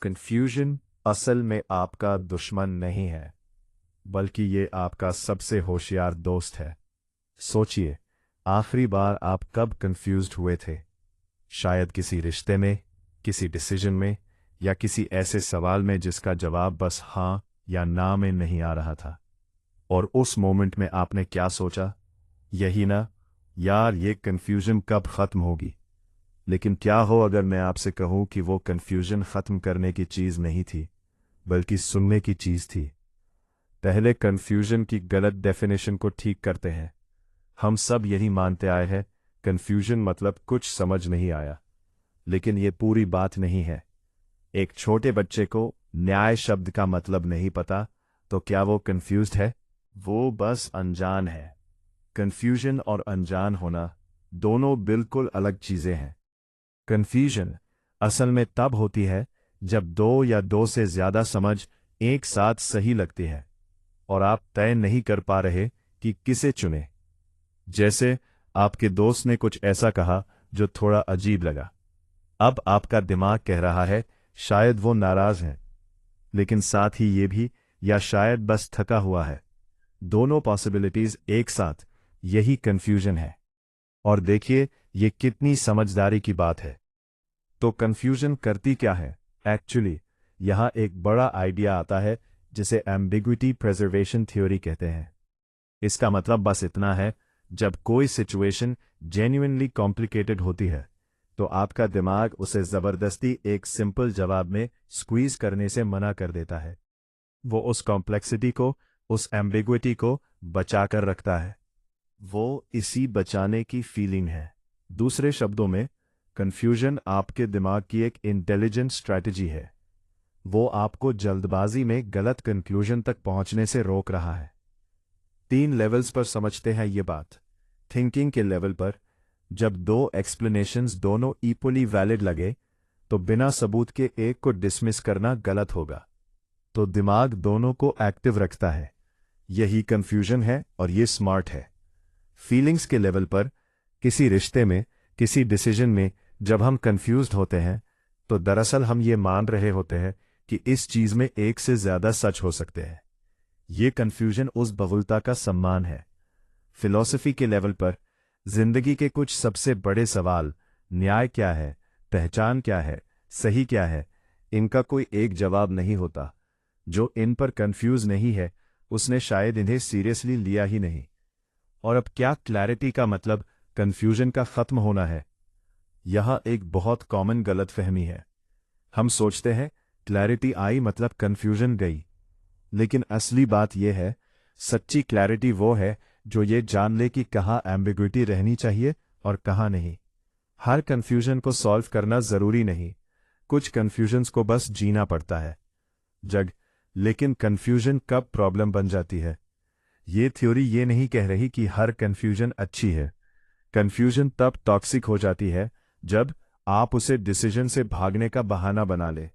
Confusion असल में आपका दुश्मन नहीं है, बल्कि ये आपका सबसे होशियार दोस्त है। सोचिए, आखिरी बार आप कब कंफ्यूज्ड हुए थे? शायद किसी रिश्ते में, किसी डिसीजन में, या किसी ऐसे सवाल में जिसका जवाब बस हाँ या ना में नहीं आ रहा था। और उस मोमेंट में आपने क्या सोचा? यही ना, यार ये कंफ्यूजन कब खत्म होगी। लेकिन क्या हो अगर मैं आपसे कहूं कि वो कंफ्यूजन खत्म करने की चीज नहीं थी, बल्कि सुनने की चीज थी। पहले कंफ्यूजन की गलत डेफिनेशन को ठीक करते हैं। हम सब यही मानते आए हैं, कंफ्यूजन मतलब कुछ समझ नहीं आया। लेकिन ये पूरी बात नहीं है। एक छोटे बच्चे को न्याय शब्द का मतलब नहीं पता, तो क्या वो कंफ्यूज्ड है? वो बस अनजान है। कंफ्यूजन और अनजान होना दोनों बिल्कुल अलग चीजें हैं। कंफ्यूजन असल में तब होती है जब दो या दो से ज्यादा समझ एक साथ सही लगती है और आप तय नहीं कर पा रहे कि किसे चुने। जैसे आपके दोस्त ने कुछ ऐसा कहा जो थोड़ा अजीब लगा। अब आपका दिमाग कह रहा है शायद वो नाराज है, लेकिन साथ ही ये भी, या शायद बस थका हुआ है। दोनों पॉसिबिलिटीज एक साथ, यही कंफ्यूजन है। और देखिए, ये कितनी समझदारी की बात है। तो कंफ्यूजन करती क्या है? एक्चुअली यहां एक बड़ा आइडिया आता है जिसे एम्बिग्विटी प्रिजर्वेशन थ्योरी कहते हैं। इसका मतलब बस इतना है, जब कोई सिचुएशन जेन्युइनली कॉम्प्लिकेटेड होती है, तो आपका दिमाग उसे जबरदस्ती एक सिंपल जवाब में स्क्वीज करने से मना कर देता है। वो उस कॉम्प्लेक्सिटी को, उस एम्बिग्विटी को बचा कर रखता है। वो इसी बचाने की फीलिंग है। दूसरे शब्दों में, कंफ्यूजन आपके दिमाग की एक इंटेलिजेंट स्ट्रैटेजी है। वो आपको जल्दबाजी में गलत कंक्लूजन तक पहुंचने से रोक रहा है। तीन लेवल्स पर समझते हैं ये बात। थिंकिंग के लेवल पर, जब दो एक्सप्लेनेशंस दोनों इक्वली वैलिड लगे, तो बिना सबूत के एक को डिसमिस करना गलत होगा। तो दिमाग दोनों को एक्टिव रखता है। यही कंफ्यूजन है और ये स्मार्ट है। फीलिंग्स के लेवल पर, किसी रिश्ते में, किसी डिसीजन में जब हम कंफ्यूज्ड होते हैं, तो दरअसल हम ये मान रहे होते हैं कि इस चीज में एक से ज्यादा सच हो सकते हैं। ये कंफ्यूजन उस बहुलता का सम्मान है। फिलॉसफी के लेवल पर, जिंदगी के कुछ सबसे बड़े सवाल, न्याय क्या है, पहचान क्या है, सही क्या है, इनका कोई एक जवाब नहीं होता। जो इन पर कंफ्यूज नहीं है, उसने शायद इन्हें सीरियसली लिया ही नहीं। और अब क्या क्लैरिटी का मतलब कंफ्यूजन का खत्म होना है? यह एक बहुत कॉमन गलतफहमी है। हम सोचते हैं क्लैरिटी आई मतलब कंफ्यूजन गई। लेकिन असली बात यह है, सच्ची क्लैरिटी वो है जो ये जान ले कि कहाँ एम्बिग्विटी रहनी चाहिए और कहाँ नहीं। हर कंफ्यूजन को सॉल्व करना जरूरी नहीं, कुछ कंफ्यूजन्स को बस जीना पड़ता है। लेकिन कंफ्यूजन कब प्रॉब्लम बन जाती है? ये थ्योरी ये नहीं कह रही कि हर कंफ्यूजन अच्छी है। कंफ्यूजन तब टॉक्सिक हो जाती है जब आप उसे डिसीजन से भागने का बहाना बना ले।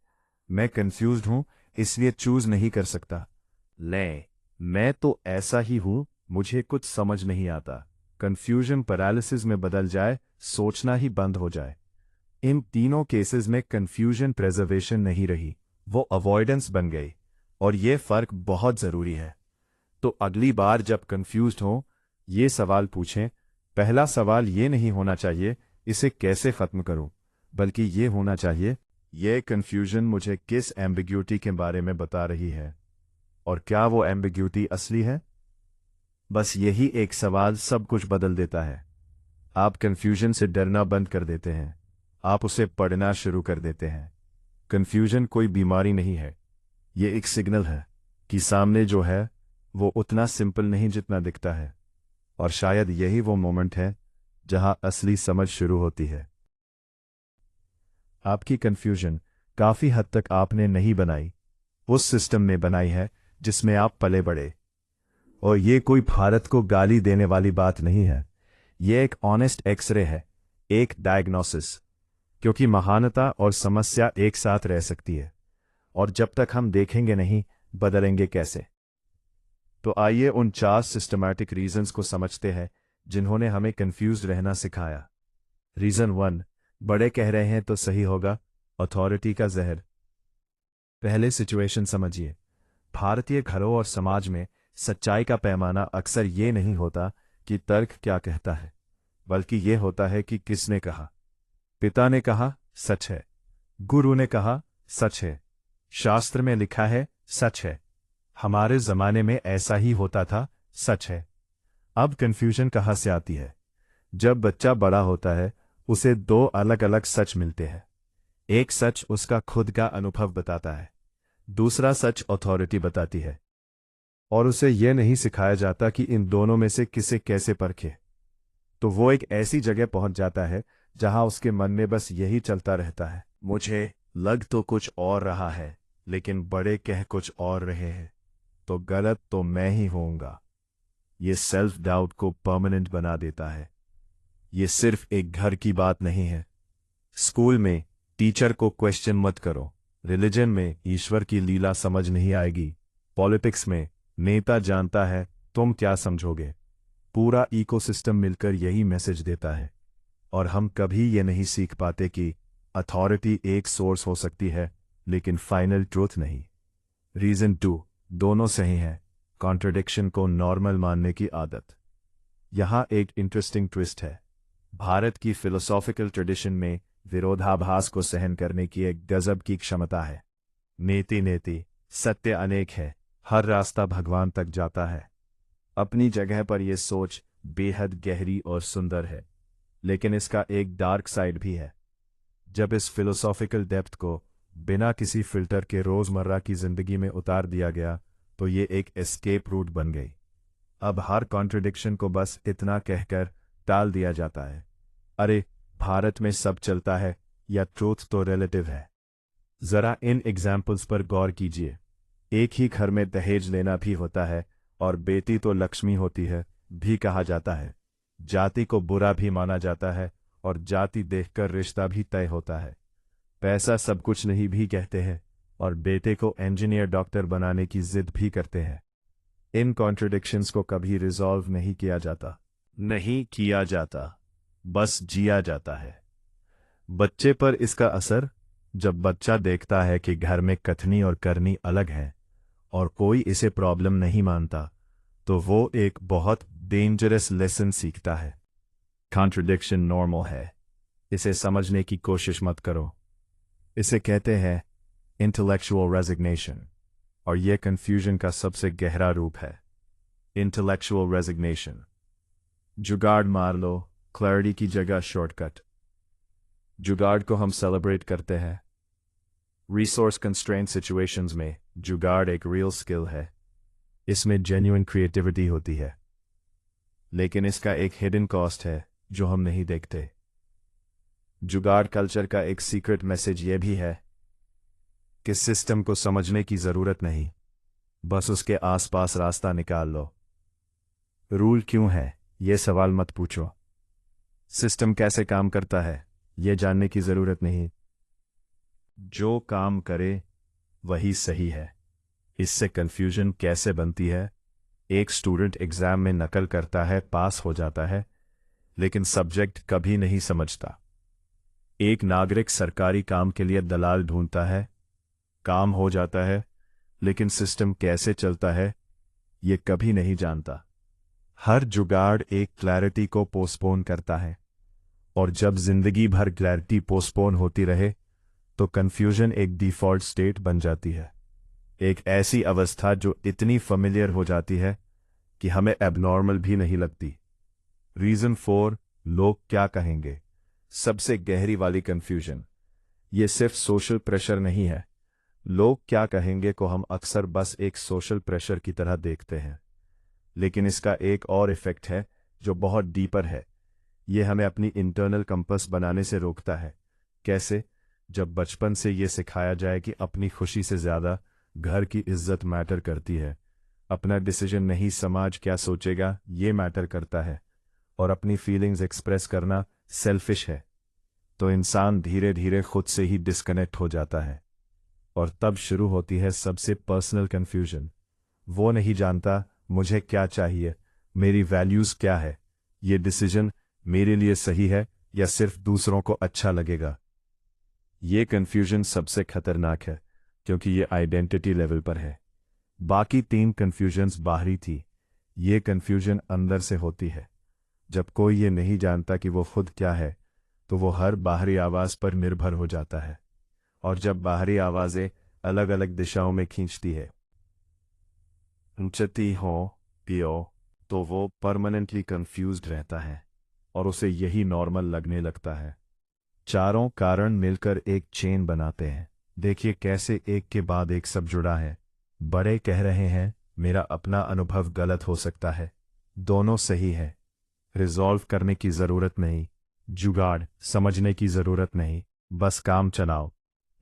मैं कंफ्यूज्ड हूं, इसलिए चूज नहीं कर सकता। ले, मैं तो ऐसा ही हूं, मुझे कुछ समझ नहीं आता। कंफ्यूजन पैरालिसिस में बदल जाए, सोचना ही बंद हो जाए। इन तीनों केसेस में कंफ्यूजन प्रिजर्वेशन नहीं रही, वो अवॉइडेंस बन गई। और ये फर्क बहुत जरूरी है। तो अगली बार जब कंफ्यूज्ड हो, ये सवाल पूछें। पहला सवाल ये नहीं होना चाहिए इसे कैसे खत्म करूं, बल्कि ये होना चाहिए, ये कंफ्यूजन मुझे किस एम्बिग्यूटी के बारे में बता रही है, और क्या वो एम्बिग्यूटी असली है? बस यही एक सवाल सब कुछ बदल देता है। आप कंफ्यूजन से डरना बंद कर देते हैं, आप उसे पढ़ना शुरू कर देते हैं। कंफ्यूजन कोई बीमारी नहीं है, ये एक सिग्नल है कि सामने जो है वो उतना सिंपल नहीं जितना दिखता है। और शायद यही वो मोमेंट है जहां असली समझ शुरू होती है। आपकी कंफ्यूजन काफी हद तक आपने नहीं बनाई, उस सिस्टम में बनाई है जिसमें आप पले बढ़े। और ये कोई भारत को गाली देने वाली बात नहीं है, ये एक ऑनेस्ट एक्सरे है, एक डायग्नोसिस। क्योंकि महानता और समस्या एक साथ रह सकती है, और जब तक हम देखेंगे नहीं, बदलेंगे कैसे? तो आइए उन 4 सिस्टमैटिक रीजंस को समझते हैं जिन्होंने हमें कंफ्यूज रहना सिखाया। रीजन 1, बड़े कह रहे हैं तो सही होगा, अथॉरिटी का जहर। पहले सिचुएशन समझिए। भारतीय घरों और समाज में सच्चाई का पैमाना अक्सर ये नहीं होता कि तर्क क्या कहता है, बल्कि ये होता है कि किसने कहा। पिता ने कहा, सच है। गुरु ने कहा, सच है। शास्त्र में लिखा है, सच है। हमारे जमाने में ऐसा ही होता था, सच है। अब कंफ्यूजन कहाँ से आती है? जब बच्चा बड़ा होता है, उसे दो अलग अलग सच मिलते हैं। एक सच उसका खुद का अनुभव बताता है, दूसरा सच अथॉरिटी बताती है, और उसे यह नहीं सिखाया जाता कि इन दोनों में से किसे कैसे परखे। तो वो एक ऐसी जगह पहुंच जाता है जहां उसके मन में बस यही चलता रहता है, मुझे लग तो कुछ और रहा है, लेकिन बड़े कह कुछ और रहे हैं, तो गलत तो मैं ही होऊंगा। ये सेल्फ डाउट को परमानेंट बना देता है। ये सिर्फ एक घर की बात नहीं है। स्कूल में टीचर को क्वेश्चन मत करो, रिलीजन में ईश्वर की लीला समझ नहीं आएगी, पॉलिटिक्स में नेता जानता है, तुम क्या समझोगे। पूरा इकोसिस्टम मिलकर यही मैसेज देता है, और हम कभी ये नहीं सीख पाते कि अथॉरिटी एक सोर्स हो सकती है, लेकिन फाइनल ट्रूथ नहीं। रीजन 2, दोनों सही हैं, कॉन्ट्रडिक्शन को नॉर्मल मानने की आदत। यहां एक इंटरेस्टिंग ट्विस्ट है। भारत की फिलोसॉफिकल ट्रेडिशन में विरोधाभास को सहन करने की एक गजब की क्षमता है। नेति नेति, सत्य अनेक है, हर रास्ता भगवान तक जाता है। अपनी जगह पर यह सोच बेहद गहरी और सुंदर है, लेकिन इसका एक डार्क साइड भी है। जब इस फिलोसॉफिकल डेप्थ को बिना किसी फिल्टर के रोजमर्रा की जिंदगी में उतार दिया गया, तो ये एक एस्केप रूट बन गई। अब हर कॉन्ट्रडिक्शन को बस इतना कहकर टाल दिया जाता है, अरे भारत में सब चलता है, या ट्रूथ तो रिलेटिव है। जरा इन एग्जाम्पल्स पर गौर कीजिए। एक ही घर में दहेज लेना भी होता है, और बेटी तो लक्ष्मी होती है भी कहा जाता है। जाति को बुरा भी माना जाता है, और जाति देखकर रिश्ता भी तय होता है। पैसा सब कुछ नहीं भी कहते हैं, और बेटे को इंजीनियर डॉक्टर बनाने की जिद भी करते हैं। इन कॉन्ट्रडिक्शंस को कभी रिजॉल्व नहीं किया जाता, बस जिया जाता है। बच्चे पर इसका असर, जब बच्चा देखता है कि घर में कथनी और करनी अलग है, और कोई इसे प्रॉब्लम नहीं मानता, तो वो एक बहुत डेंजरस लेसन सीखता है। कॉन्ट्रडिक्शन नॉर्मल है, इसे समझने की कोशिश मत करो। इसे कहते हैं इंटेलेक्चुअल रेजिग्नेशन, और यह कंफ्यूजन का सबसे गहरा रूप है। इंटेलेक्चुअल रेजिग्नेशन, जुगाड़ मार लो, क्लैरिटी की जगह शॉर्टकट। जुगाड़ को हम सेलिब्रेट करते हैं। रिसोर्स कंस्ट्रेंट सिचुएशंस में जुगाड़ एक रियल स्किल है। इसमें जेन्युइन क्रिएटिविटी होती है, लेकिन इसका एक हिडन कॉस्ट है जो हम नहीं देखते। जुगाड़ कल्चर का एक सीक्रेट मैसेज यह भी है कि सिस्टम को समझने की जरूरत नहीं, बस उसके आसपास रास्ता निकाल लो। रूल क्यों है, यह सवाल मत पूछो। सिस्टम कैसे काम करता है, यह जानने की जरूरत नहीं। जो काम करे वही सही है। इससे कंफ्यूजन कैसे बनती है? एक स्टूडेंट एग्जाम में नकल करता है, पास हो जाता है, लेकिन सब्जेक्ट कभी नहीं समझता। एक नागरिक सरकारी काम के लिए दलाल ढूंढता है, काम हो जाता है, लेकिन सिस्टम कैसे चलता है ये कभी नहीं जानता। हर जुगाड़ एक क्लैरिटी को पोस्टपोन करता है, और जब जिंदगी भर क्लैरिटी पोस्टपोन होती रहे, तो कंफ्यूजन एक डिफॉल्ट स्टेट बन जाती है। एक ऐसी अवस्था जो इतनी फेमिलियर हो जाती है कि हमें एबनॉर्मल भी नहीं लगती। रीजन 4, लोग क्या कहेंगे। सबसे गहरी वाली कंफ्यूजन। ये सिर्फ सोशल प्रेशर नहीं है। लोग क्या कहेंगे को हम अक्सर बस एक सोशल प्रेशर की तरह देखते हैं, लेकिन इसका एक और इफेक्ट है जो बहुत डीपर है। ये हमें अपनी इंटरनल कंपस बनाने से रोकता है। कैसे? जब बचपन से ये सिखाया जाए कि अपनी खुशी से ज्यादा घर की इज्जत मैटर करती है, अपना डिसीजन नहीं समाज क्या सोचेगा ये मैटर करता है, और अपनी फीलिंग्स एक्सप्रेस करना सेल्फिश है, तो इंसान धीरे धीरे खुद से ही डिस्कनेक्ट हो जाता है। और तब शुरू होती है सबसे पर्सनल कंफ्यूजन। वो नहीं जानता मुझे क्या चाहिए, मेरी वैल्यूज क्या है, ये डिसीजन मेरे लिए सही है या सिर्फ दूसरों को अच्छा लगेगा। ये कंफ्यूजन सबसे खतरनाक है, क्योंकि ये आइडेंटिटी लेवल पर है। बाकी 3 कन्फ्यूजन्स बाहरी थी, ये कन्फ्यूजन अंदर से होती है। जब कोई ये नहीं जानता कि वो खुद क्या है, तो वो हर बाहरी आवाज़ पर निर्भर हो जाता है, और जब बाहरी आवाज़ें अलग अलग दिशाओं में खींचती है, ऊंचती हो पियो, तो वो परमानेंटली कंफ्यूज्ड रहता है और उसे यही नॉर्मल लगने लगता है। चारों कारण मिलकर एक चेन बनाते हैं। देखिए कैसे एक के बाद एक सब जुड़ा है। बड़े कह रहे हैं मेरा अपना अनुभव गलत हो सकता है, दोनों सही है। रिजॉल्व करने की जरूरत नहीं, जुगाड़ समझने की जरूरत नहीं, बस काम चलाओ।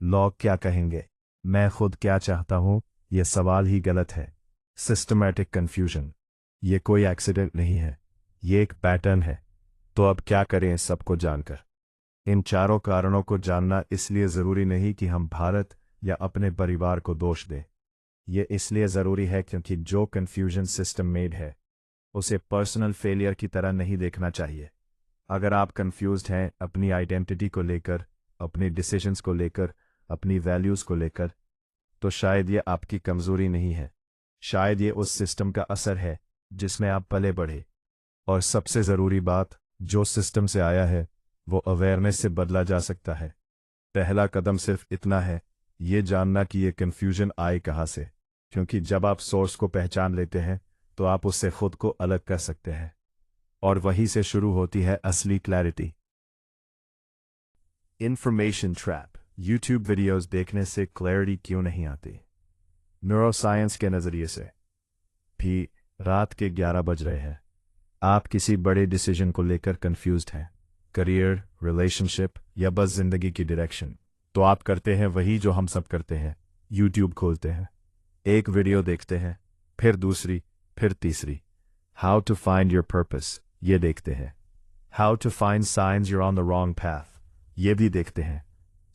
लोग क्या कहेंगे, मैं खुद क्या चाहता हूं, यह सवाल ही गलत है। सिस्टमैटिक कंफ्यूजन, ये कोई एक्सीडेंट नहीं है, ये एक पैटर्न है। तो अब क्या करें इस सबको जानकर? इन चारों कारणों को जानना इसलिए जरूरी नहीं कि हम भारत या अपने परिवार को दोष दें। ये इसलिए जरूरी है क्योंकि जो कंफ्यूजन सिस्टम मेड है, उसे पर्सनल फेलियर की तरह नहीं देखना चाहिए। अगर आप कंफ्यूज्ड हैं अपनी आइडेंटिटी को लेकर, अपने डिसीजंस को लेकर, अपनी वैल्यूज़ को लेकर, तो शायद ये आपकी कमज़ोरी नहीं है, शायद ये उस सिस्टम का असर है जिसमें आप पले बढ़े। और सबसे ज़रूरी बात, जो सिस्टम से आया है वो अवेयरनेस से बदला जा सकता है। पहला कदम सिर्फ इतना है, ये जानना कि ये कन्फ्यूजन आए कहाँ से, क्योंकि जब आप सोर्स को पहचान लेते हैं तो आप उससे खुद को अलग कर सकते हैं, और वहीं से शुरू होती है असली clarity. Information trap, YouTube videos देखने से क्लैरिटी क्यों नहीं आती? न्यूरोसाइंस के नज़रिए से भी रात के 11 बज रहे हैं, आप किसी बड़े डिसीजन को लेकर कंफ्यूज्ड हैं, करियर, रिलेशनशिप या बस जिंदगी की डायरेक्शन, तो आप करते हैं वही जो हम सब करते हैं, यूट्यूब खोलते हैं, एक वीडियो देखते हैं, फिर दूसरी, फिर तीसरी। How to find your purpose ये देखते हैं, how to find signs you're on the wrong path ये भी देखते हैं,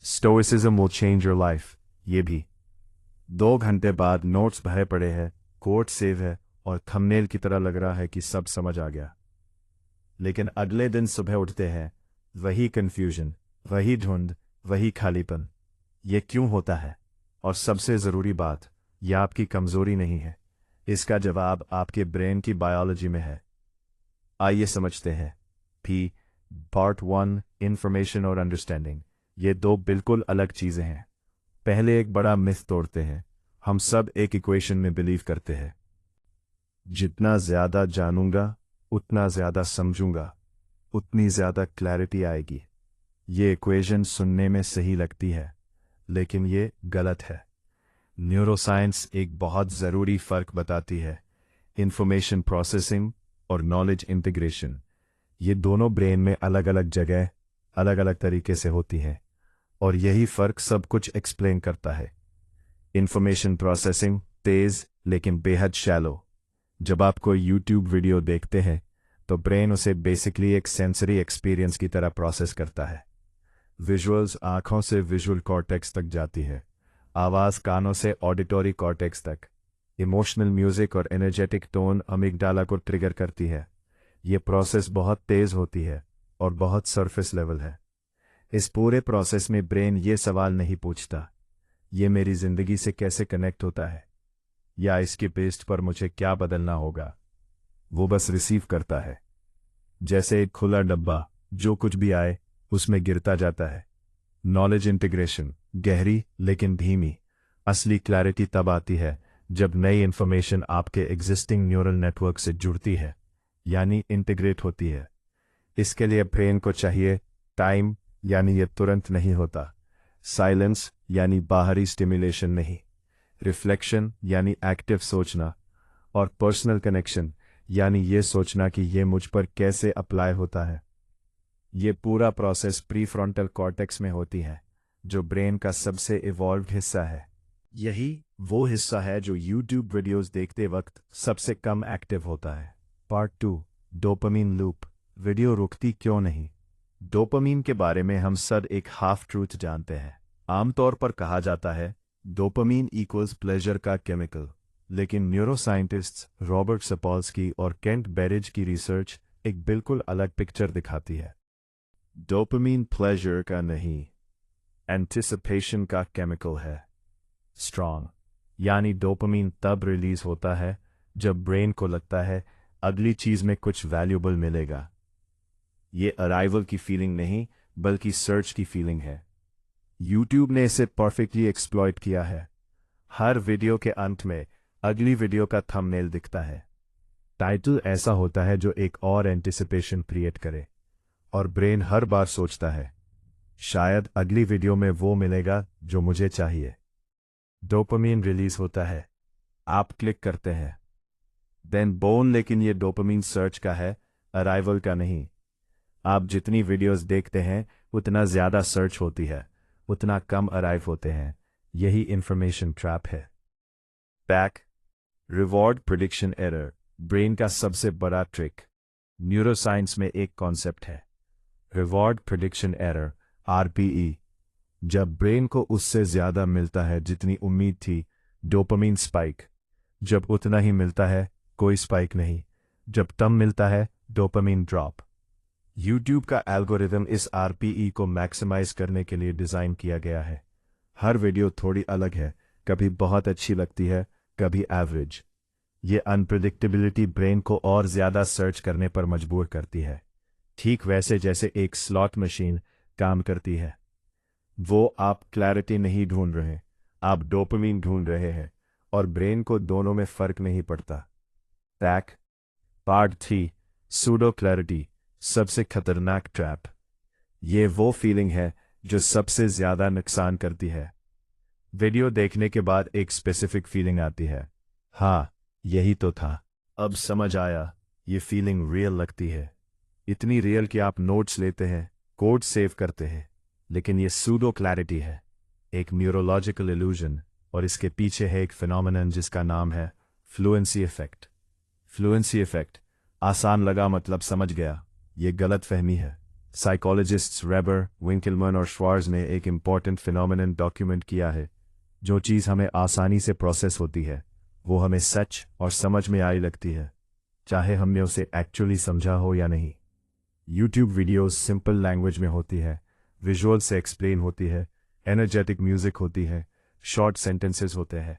stoicism will change your life ये भी। 2 घंटे बाद नोट्स भरे पड़े हैं, कोट सेव है और थंबनेल की तरह लग रहा है कि सब समझ आ गया, लेकिन अगले दिन सुबह उठते हैं, वही कन्फ्यूजन, वही ढूंढ, वही खालीपन। ये क्यों होता है? और सबसे ज़रूरी बात, यह आपकी कमज़ोरी नहीं है, इसका जवाब आपके ब्रेन की बायोलॉजी में है। आइए समझते हैं। पी पार्ट 1, इंफॉर्मेशन और अंडरस्टैंडिंग, ये 2 बिल्कुल अलग चीज़ें हैं। पहले एक बड़ा मिथ तोड़ते हैं। हम सब एक इक्वेशन में बिलीव करते हैं, जितना ज़्यादा जानूंगा उतना ज़्यादा समझूंगा, उतनी ज़्यादा क्लैरिटी आएगी। ये इक्वेशन सुनने में सही लगती है, लेकिन ये गलत है। न्यूरोसाइंस एक बहुत ज़रूरी फ़र्क बताती है, इंफॉर्मेशन प्रोसेसिंग और नॉलेज इंटीग्रेशन। ये दोनों ब्रेन में अलग अलग जगह, अलग अलग तरीके से होती हैं, और यही फ़र्क सब कुछ एक्सप्लेन करता है। इंफॉर्मेशन प्रोसेसिंग तेज़ लेकिन बेहद शैलो। जब आप कोई यूट्यूब वीडियो देखते हैं तो ब्रेन उसे बेसिकली एक सेंसरी एक्सपीरियंस की तरह प्रोसेस करता है। विजुअल्स आँखों से विजुअल कॉर्टेक्स तक जाती है, आवाज़ कानों से ऑडिटरी कॉर्टेक्स तक, इमोशनल म्यूज़िक और एनर्जेटिक टोन अमिगडाला को ट्रिगर करती है। ये प्रोसेस बहुत तेज़ होती है और बहुत सरफेस लेवल है। इस पूरे प्रोसेस में ब्रेन ये सवाल नहीं पूछता, ये मेरी ज़िंदगी से कैसे कनेक्ट होता है, या इसके बेस्ड पर मुझे क्या बदलना होगा। वो बस रिसीव करता है, जैसे एक खुला डब्बा, जो कुछ भी आए उसमें गिरता जाता है। नॉलेज इंटीग्रेशन गहरी लेकिन धीमी। असली क्लैरिटी तब आती है जब नई इंफॉर्मेशन आपके एग्जिस्टिंग न्यूरल नेटवर्क से जुड़ती है, यानी इंटीग्रेट होती है। इसके लिए ब्रेन को चाहिए टाइम, यानी ये तुरंत नहीं होता। साइलेंस यानी बाहरी स्टिमुलेशन नहीं, रिफ्लेक्शन यानी एक्टिव सोचना, और पर्सनल कनेक्शन यानी ये सोचना कि ये मुझ पर कैसे अप्लाई होता है। ये पूरा प्रोसेस प्रीफ्रंटल कॉर्टेक्स में होती है, जो ब्रेन का सबसे इवॉल्व्ड हिस्सा है। यही वो हिस्सा है जो यूट्यूब वीडियोस देखते वक्त सबसे कम एक्टिव होता है। पार्ट 2, डोपामीन लूप, वीडियो रुकती क्यों नहीं? डोपामीन के बारे में हम सब एक हाफ ट्रूथ जानते हैं। आमतौर पर कहा जाता है डोपामीन इक्वल्स प्लेजर का केमिकल, लेकिन न्यूरोसाइंटिस्ट्स रॉबर्ट सपोल्स्की और केंट बेरिज की रिसर्च एक बिल्कुल अलग पिक्चर दिखाती है। डोपामीन प्लेजर का नहीं, एंटिसिपेशन का केमिकल है। स्ट्रॉन्ग, यानी डोपामीन तब रिलीज होता है जब ब्रेन को लगता है अगली चीज में कुछ वैल्यूबल मिलेगा। ये अराइवल की फीलिंग नहीं बल्कि सर्च की फीलिंग है। यूट्यूब ने इसे परफेक्टली एक्सप्लॉइट किया है। हर वीडियो के अंत में अगली वीडियो का थंबनेल दिखता है। टाइटल ऐसा होता है जो एक और एंटिसिपेशन क्रिएट करे, और ब्रेन हर बार सोचता है शायद अगली वीडियो में वो मिलेगा जो मुझे चाहिए। डोपामीन रिलीज होता है, आप क्लिक करते हैं, देन बोन, लेकिन ये डोपामीन सर्च का है, अराइवल का नहीं। आप जितनी वीडियोस देखते हैं उतना ज्यादा सर्च होती है, उतना कम अराइव होते हैं। यही इंफॉर्मेशन ट्रैप है। Back reward prediction error, brain का सबसे बड़ा ट्रिक। न्यूरोसाइंस में एक कॉन्सेप्ट है, रिवॉर्ड प्रिडिक्शन एरर, आरपीई। जब ब्रेन को उससे ज्यादा मिलता है जितनी उम्मीद थी, डोपामीन स्पाइक। जब उतना ही मिलता है, कोई स्पाइक नहीं। जब कम मिलता है, डोपामीन ड्रॉप। यूट्यूब का एल्गोरिदम इस आरपीई को मैक्सिमाइज करने के लिए डिजाइन किया गया है। हर वीडियो थोड़ी अलग है, कभी बहुत अच्छी लगती है, कभी एवरेज। ये अनप्रिडिक्टेबिलिटी ब्रेन को और ज्यादा सर्च करने पर मजबूर करती है, ठीक वैसे जैसे एक स्लॉट मशीन काम करती है। वो आप क्लैरिटी नहीं ढूंढ रहे, आप डोपामीन ढूंढ रहे हैं, और ब्रेन को दोनों में फर्क नहीं पड़ता। टैक पार्ट 3, सूडो क्लैरिटी, सबसे खतरनाक ट्रैप। ये वो फीलिंग है जो सबसे ज्यादा नुकसान करती है। वीडियो देखने के बाद एक स्पेसिफिक फीलिंग आती है, हाँ यही तो था, अब समझ आया। ये फीलिंग रियल लगती है, इतनी रियल कि आप नोट्स लेते हैं, कोड सेव करते हैं। लेकिन ये सूडो क्लैरिटी है, एक न्यूरोलॉजिकल इल्यूजन, और इसके पीछे है एक फिनोमेनन जिसका नाम है फ्लुएंसी इफेक्ट। फ्लुएंसी इफेक्ट आसान लगा मतलब समझ गया, ये गलत फहमी है। साइकोलॉजिस्ट्स रेबर, विंकलमैन और श्वार्ज ने एक इंपॉर्टेंट फिनोमेनन डॉक्यूमेंट किया है। जो चीज़ हमें आसानी से प्रोसेस होती है वो हमें सच और समझ में आई लगती है, चाहे हमने उसे एक्चुअली समझा हो या नहीं। यूट्यूब वीडियोस सिंपल लैंग्वेज में होती है, विजुअल से एक्सप्लेन होती है, एनर्जेटिक म्यूजिक होती है, शॉर्ट सेंटेंसेस होते हैं।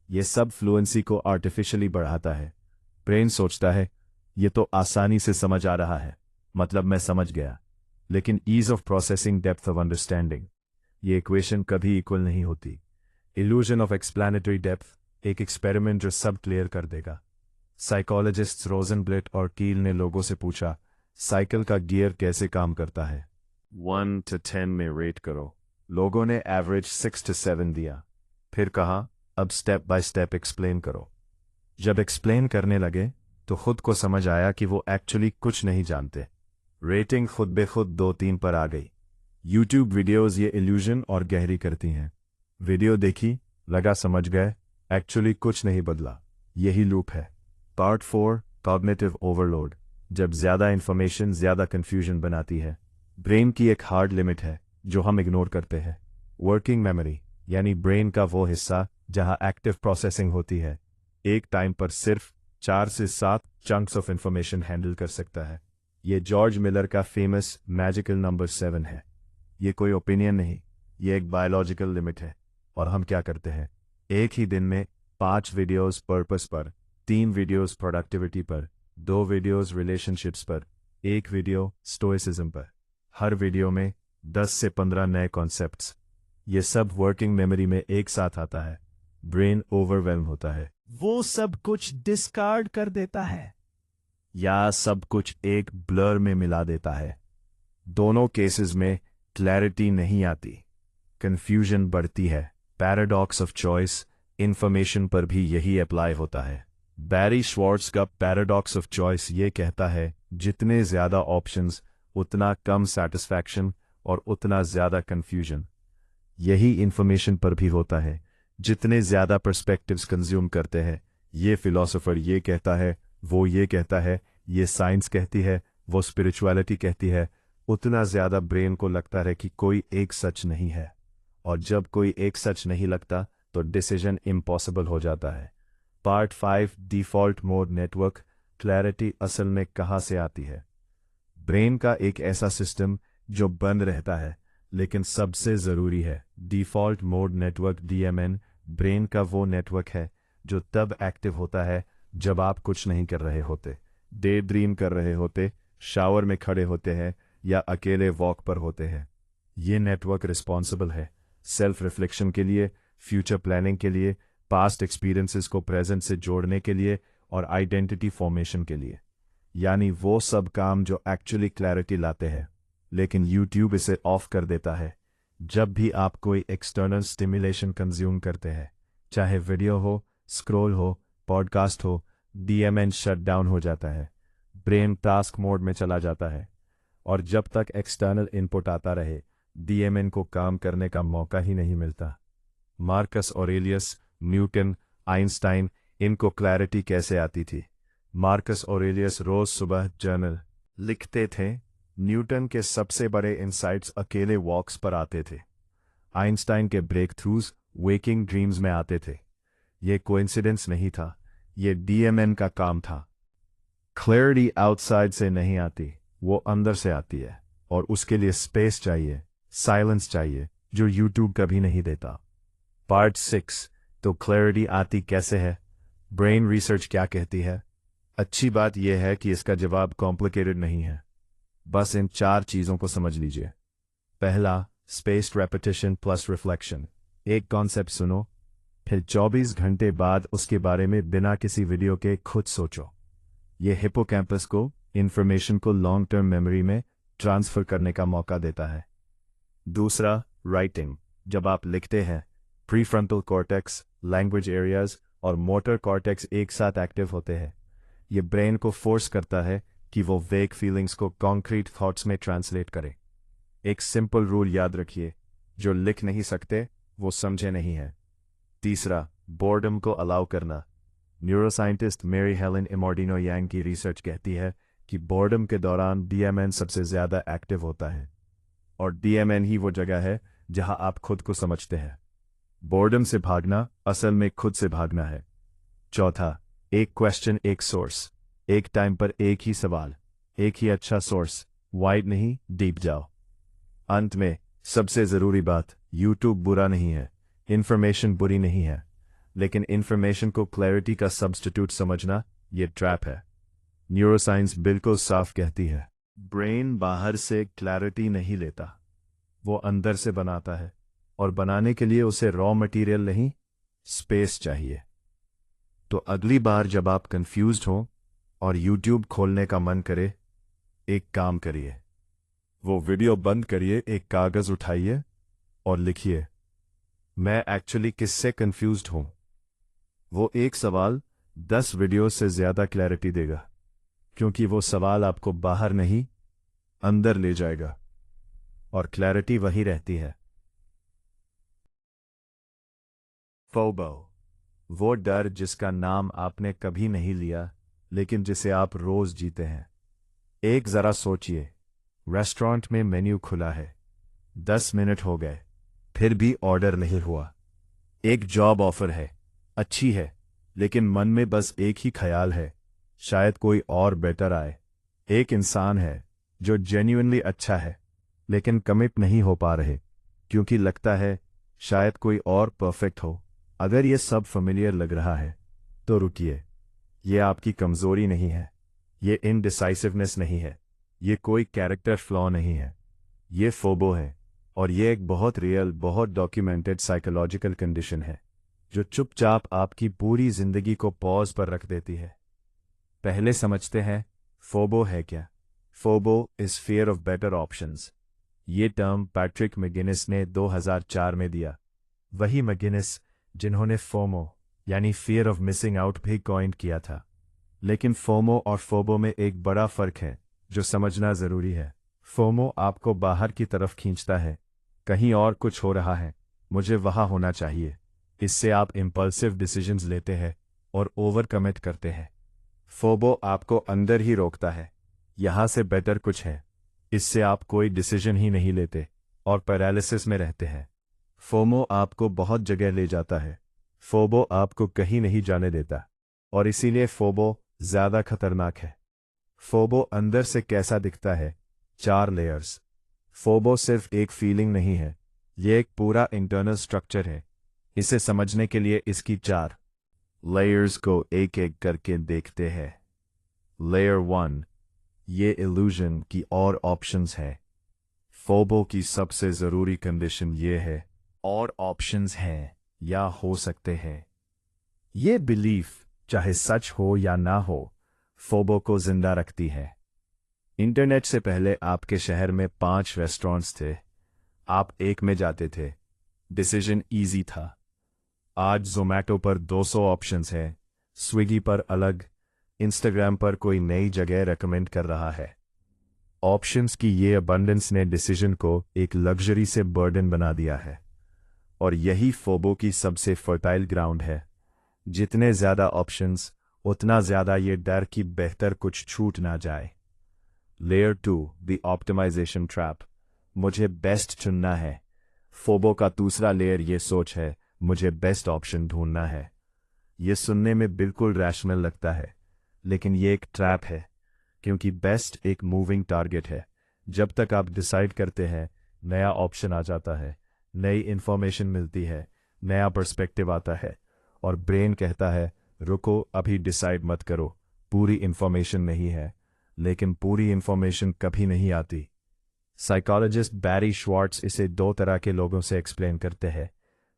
ये सब फ्लुएंसी को आर्टिफिशियली बढ़ाता है। ब्रेन सोचता है ये तो आसानी से समझ आ रहा है, मतलब मैं समझ गया। लेकिन ease of processing, depth of understanding, ये इक्वेशन कभी इक्वल नहीं होती। इल्यूजन ऑफ एक्सप्लेनेटरी डेप्थ, एक एक्सपेरिमेंट जो सब क्लियर कर देगा। साइकोलॉजिस्ट्स रोजनब्लिट और कील ने लोगों से पूछा साइकिल का गियर कैसे काम करता है, 1 to 10 में रेट करो। लोगों ने एवरेज 6 to 7 दिया। फिर कहा अब स्टेप बाय स्टेप एक्सप्लेन करो। जब एक्सप्लेन करने लगे तो खुद को समझ आया कि वो एक्चुअली कुछ नहीं जानते। रेटिंग खुद बे खुद 2-3 पर आ गई। यूट्यूब वीडियोस ये इल्यूजन और गहरी करती हैं। वीडियो देखी, लगा समझ गए, एक्चुअली कुछ नहीं बदला। यही लूप है। पार्ट 4, कॉग्निटिव ओवरलोड, जब ज्यादा इंफॉर्मेशन ज्यादा कंफ्यूजन बनाती है। ब्रेन की एक हार्ड लिमिट है जो हम इग्नोर करते हैं, वर्किंग मेमोरी, यानी ब्रेन का वो हिस्सा जहां एक्टिव प्रोसेसिंग होती है, एक टाइम पर सिर्फ 4 से 7 चंक्स ऑफ इंफॉर्मेशन हैंडल कर सकता है। ये जॉर्ज मिलर का फेमस मैजिकल नंबर 7 है। ये कोई ओपिनियन नहीं, ये एक बायोलॉजिकल लिमिट है। और हम क्या करते हैं, एक ही दिन में 5 वीडियोस पर्पस पर, 3 वीडियोस प्रोडक्टिविटी पर, 2 वीडियोस रिलेशनशिप्स पर, 1 वीडियो स्टोइसिज्म पर। हर वीडियो में 10 से 15 नए कॉन्सेप्ट्स। ये सब वर्किंग मेमोरी में एक साथ आता है। ब्रेन ओवरवेल्म होता है, वो सब कुछ डिस्कार्ड कर देता है या सब कुछ एक ब्लर में मिला देता है। दोनों केसेस में क्लैरिटी नहीं आती, कंफ्यूजन बढ़ती है। पैराडॉक्स ऑफ चॉइस, इंफॉर्मेशन पर भी यही अप्लाई होता है। बैरी श्वार्ट्ज का पैराडॉक्स ऑफ चॉइस ये कहता है जितने ज्यादा ऑप्शंस उतना कम सेटिस्फैक्शन और उतना ज्यादा कंफ्यूजन। यही इंफॉर्मेशन पर भी होता है, जितने ज्यादा पर्सपेक्टिव्स कंज्यूम करते हैं। ये फिलोसोफर ये कहता है, वो ये कहता है, ये साइंस कहती है, वो स्पिरिचुअलिटी कहती है, उतना ज्यादा ब्रेन को लगता है कि कोई एक सच नहीं है। और जब कोई एक सच नहीं लगता तो डिसीजन इम्पॉसिबल हो जाता है। Part 5, default mode network, clarity असल में कहाँ से आती है। ब्रेन का एक ऐसा सिस्टम जो बंद रहता है लेकिन सबसे जरूरी है, default mode network, DMN, brain का वो नेटवर्क है जो तब एक्टिव होता है जब आप कुछ नहीं कर रहे होते, डे ड्रीम कर रहे होते, शावर में खड़े होते हैं या अकेले वॉक पर होते हैं। ये नेटवर्क रिस्पॉन्सिबल है सेल्फ रिफ्लेक्शन के लिए, फ्यूचर प्लानिंग के लिए, पास्ट एक्सपीरियंसेस को प्रेजेंट से जोड़ने के लिए और आइडेंटिटी फॉर्मेशन के लिए। यानी वो सब काम जो एक्चुअली क्लैरिटी लाते हैं। लेकिन यूट्यूब इसे ऑफ कर देता है जब भी आप कोई एक्सटर्नल स्टिमुलेशन कंज्यूम करते हैं, चाहे वीडियो हो, स्क्रॉल हो, पॉडकास्ट हो, डीएमएन शट डाउन हो जाता है, ब्रेन टास्क मोड में चला जाता है। और जब तक एक्सटर्नल इनपुट आता रहे, डीएमएन को काम करने का मौका ही नहीं मिलता। मार्कस ऑरेलियस, न्यूटन, आइंस्टाइन, इनको क्लैरिटी कैसे आती थी? मार्कस ऑरेलियस रोज सुबह जर्नल लिखते थे। न्यूटन के सबसे बड़े इंसाइट्स अकेले वॉक्स पर आते थे। आइंस्टाइन के ब्रेक थ्रूज वेकिंग ड्रीम्स में आते थे। ये कोइंसिडेंस नहीं था, ये डीएमएन का काम था। क्लैरिटी आउटसाइड से नहीं आती, वो अंदर से आती है, और उसके लिए स्पेस चाहिए, साइलेंस चाहिए, जो यूट्यूब कभी नहीं देता। पार्ट 6। तो क्लैरिटी आती कैसे है? ब्रेन रिसर्च क्या कहती है? अच्छी बात यह है कि इसका जवाब कॉम्प्लिकेटेड नहीं है। बस इन 4 चीज़ों को समझ लीजिए। पहला, स्पेस्ड रेपिटेशन प्लस रिफ्लेक्शन। एक कॉन्सेप्ट सुनो, फिर 24 घंटे बाद उसके बारे में बिना किसी वीडियो के खुद सोचो। ये हिप्पोकैम्पस को इंफॉर्मेशन को लॉन्ग टर्म मेमोरी में ट्रांसफर करने का मौका देता है। दूसरा, राइटिंग। जब आप लिखते हैं, प्रीफ्रंटल कॉर्टेक्स, लैंग्वेज एरियाज और मोटर कॉर्टेक्स एक साथ एक्टिव होते हैं। ये ब्रेन को फोर्स करता है कि वो वेग फीलिंग्स को कॉन्क्रीट थॉट्स में ट्रांसलेट करे। एक सिंपल रूल याद रखिए, जो लिख नहीं सकते वो समझे नहीं है। तीसरा, बोर्डम को अलाउ करना। न्यूरोसाइंटिस्ट मेरी हेलेन इमॉर्डिनो यांग की रिसर्च कहती है कि बोर्डम के दौरान डीएमएन सबसे ज्यादा एक्टिव होता है, और डीएमएन ही वो जगह है जहां आप खुद को समझते हैं। बोर्डम से भागना असल में खुद से भागना है। चौथा, एक क्वेश्चन एक सोर्स। एक टाइम पर एक ही सवाल, एक ही अच्छा सोर्स, वाइड नहीं, डीप जाओ। अंत में सबसे जरूरी बात, यूट्यूब बुरा नहीं है, इंफॉर्मेशन बुरी नहीं है, लेकिन इंफॉर्मेशन को क्लैरिटी का सब्स्टिट्यूट समझना ये ट्रैप है। न्यूरोसाइंस बिल्कुल साफ कहती है, ब्रेन बाहर से क्लैरिटी नहीं लेता, वो अंदर से बनाता है, और बनाने के लिए उसे रॉ मटेरियल नहीं, स्पेस चाहिए। तो अगली बार जब आप कंफ्यूज्ड हो और यूट्यूब खोलने का मन करे, एक काम करिए, वो वीडियो बंद करिए, एक कागज उठाइए और लिखिए, मैं एक्चुअली किससे कंफ्यूज्ड हूं। वो एक सवाल 10 वीडियो से ज्यादा क्लैरिटी देगा, क्योंकि वो सवाल आपको बाहर नहीं, अंदर ले जाएगा, और क्लैरिटी वही रहती है। फोबो, वो डर जिसका नाम आपने कभी नहीं लिया, लेकिन जिसे आप रोज जीते हैं। एक जरा सोचिए, रेस्टोरेंट में मेन्यू खुला है, 10 मिनट हो गए, फिर भी ऑर्डर नहीं हुआ। एक जॉब ऑफर है, अच्छी है, लेकिन मन में बस एक ही ख्याल है, शायद कोई और बेटर आए। एक इंसान है जो जेन्युइनली अच्छा है, लेकिन कमिट नहीं हो पा रहे, क्योंकि लगता है शायद कोई और परफेक्ट हो। अगर ये सब फेमिलियर लग रहा है, तो रुकिए, ये आपकी कमजोरी नहीं है, ये इनडिसाइसिवनेस नहीं है, ये कोई कैरेक्टर फ्लॉ नहीं है, ये फोबो है, और ये एक बहुत रियल, बहुत डॉक्यूमेंटेड साइकोलॉजिकल कंडीशन है, जो चुपचाप आपकी पूरी जिंदगी को पॉज पर रख देती है। पहले समझते हैं फोबो है क्या। FOBO is fear of better options. ये टर्म पैट्रिक मैगिनिस ने 2004 में दिया, वही मैगिनिस जिन्होंने फोमो यानी फियर ऑफ मिसिंग आउट भी कॉइन किया था। लेकिन फोमो और फोबो में एक बड़ा फर्क है जो समझना जरूरी है। फोमो आपको बाहर की तरफ खींचता है, कहीं और कुछ हो रहा है, मुझे वहां होना चाहिए। इससे आप इम्पल्सिव डिसीजंस लेते हैं और ओवर कमिट करते हैं। फोबो आपको अंदर ही रोकता है, यहां से बेटर कुछ है, इससे आप कोई डिसीजन ही नहीं लेते और पैरालिसिस में रहते हैं। फोमो आपको बहुत जगह ले जाता है, फोबो आपको कहीं नहीं जाने देता, और इसीलिए फोबो ज्यादा खतरनाक है। फोबो अंदर से कैसा दिखता है? 4 लेयर्स। फोबो सिर्फ एक फीलिंग नहीं है, ये एक पूरा इंटरनल स्ट्रक्चर है। इसे समझने के लिए इसकी 4 लेयर्स को एक एक करके देखते हैं। लेयर 1, ये इल्यूजन की और ऑप्शंस है। फोबो की सबसे ज़रूरी कंडीशन ये है, और ऑप्शंस हैं या हो सकते हैं। ये बिलीफ चाहे सच हो या ना हो, फोबो को जिंदा रखती है। इंटरनेट से पहले आपके शहर में 5 रेस्टोरेंट्स थे, आप एक में जाते थे, डिसीजन इजी था। आज जोमैटो पर 200 ऑप्शंस हैं, स्विगी पर अलग, इंस्टाग्राम पर कोई नई जगह रेकमेंड कर रहा है। ऑप्शंस की ये अबंडेंस ने डिसीजन को एक लग्जरी से बर्डन बना दिया है, और यही फोबो की सबसे फर्टाइल ग्राउंड है। जितने ज़्यादा ऑप्शंस, उतना ज़्यादा ये डर कि बेहतर कुछ छूट ना जाए। Layer 2, the optimisation trap. मुझे बेस्ट चुनना है। फोबो का दूसरा लेयर ये सोच है, मुझे बेस्ट ऑप्शन ढूंढना है। ये सुनने में बिल्कुल रैशनल लगता है, लेकिन ये एक ट्रैप है, क्योंकि बेस्ट एक मूविंग टारगेट है। जब तक आप डिसाइड करते हैं, नया ऑप्शन आ जाता है, नई इन्फॉर्मेशन मिलती है, नया पर्सपेक्टिव आता है, और ब्रेन कहता है रुको, अभी डिसाइड मत करो, पूरी इन्फॉर्मेशन नहीं है। लेकिन पूरी इन्फॉर्मेशन कभी नहीं आती। साइकोलॉजिस्ट बैरी श्वार्ट्ज इसे 2 तरह के लोगों से एक्सप्लेन करते हैं।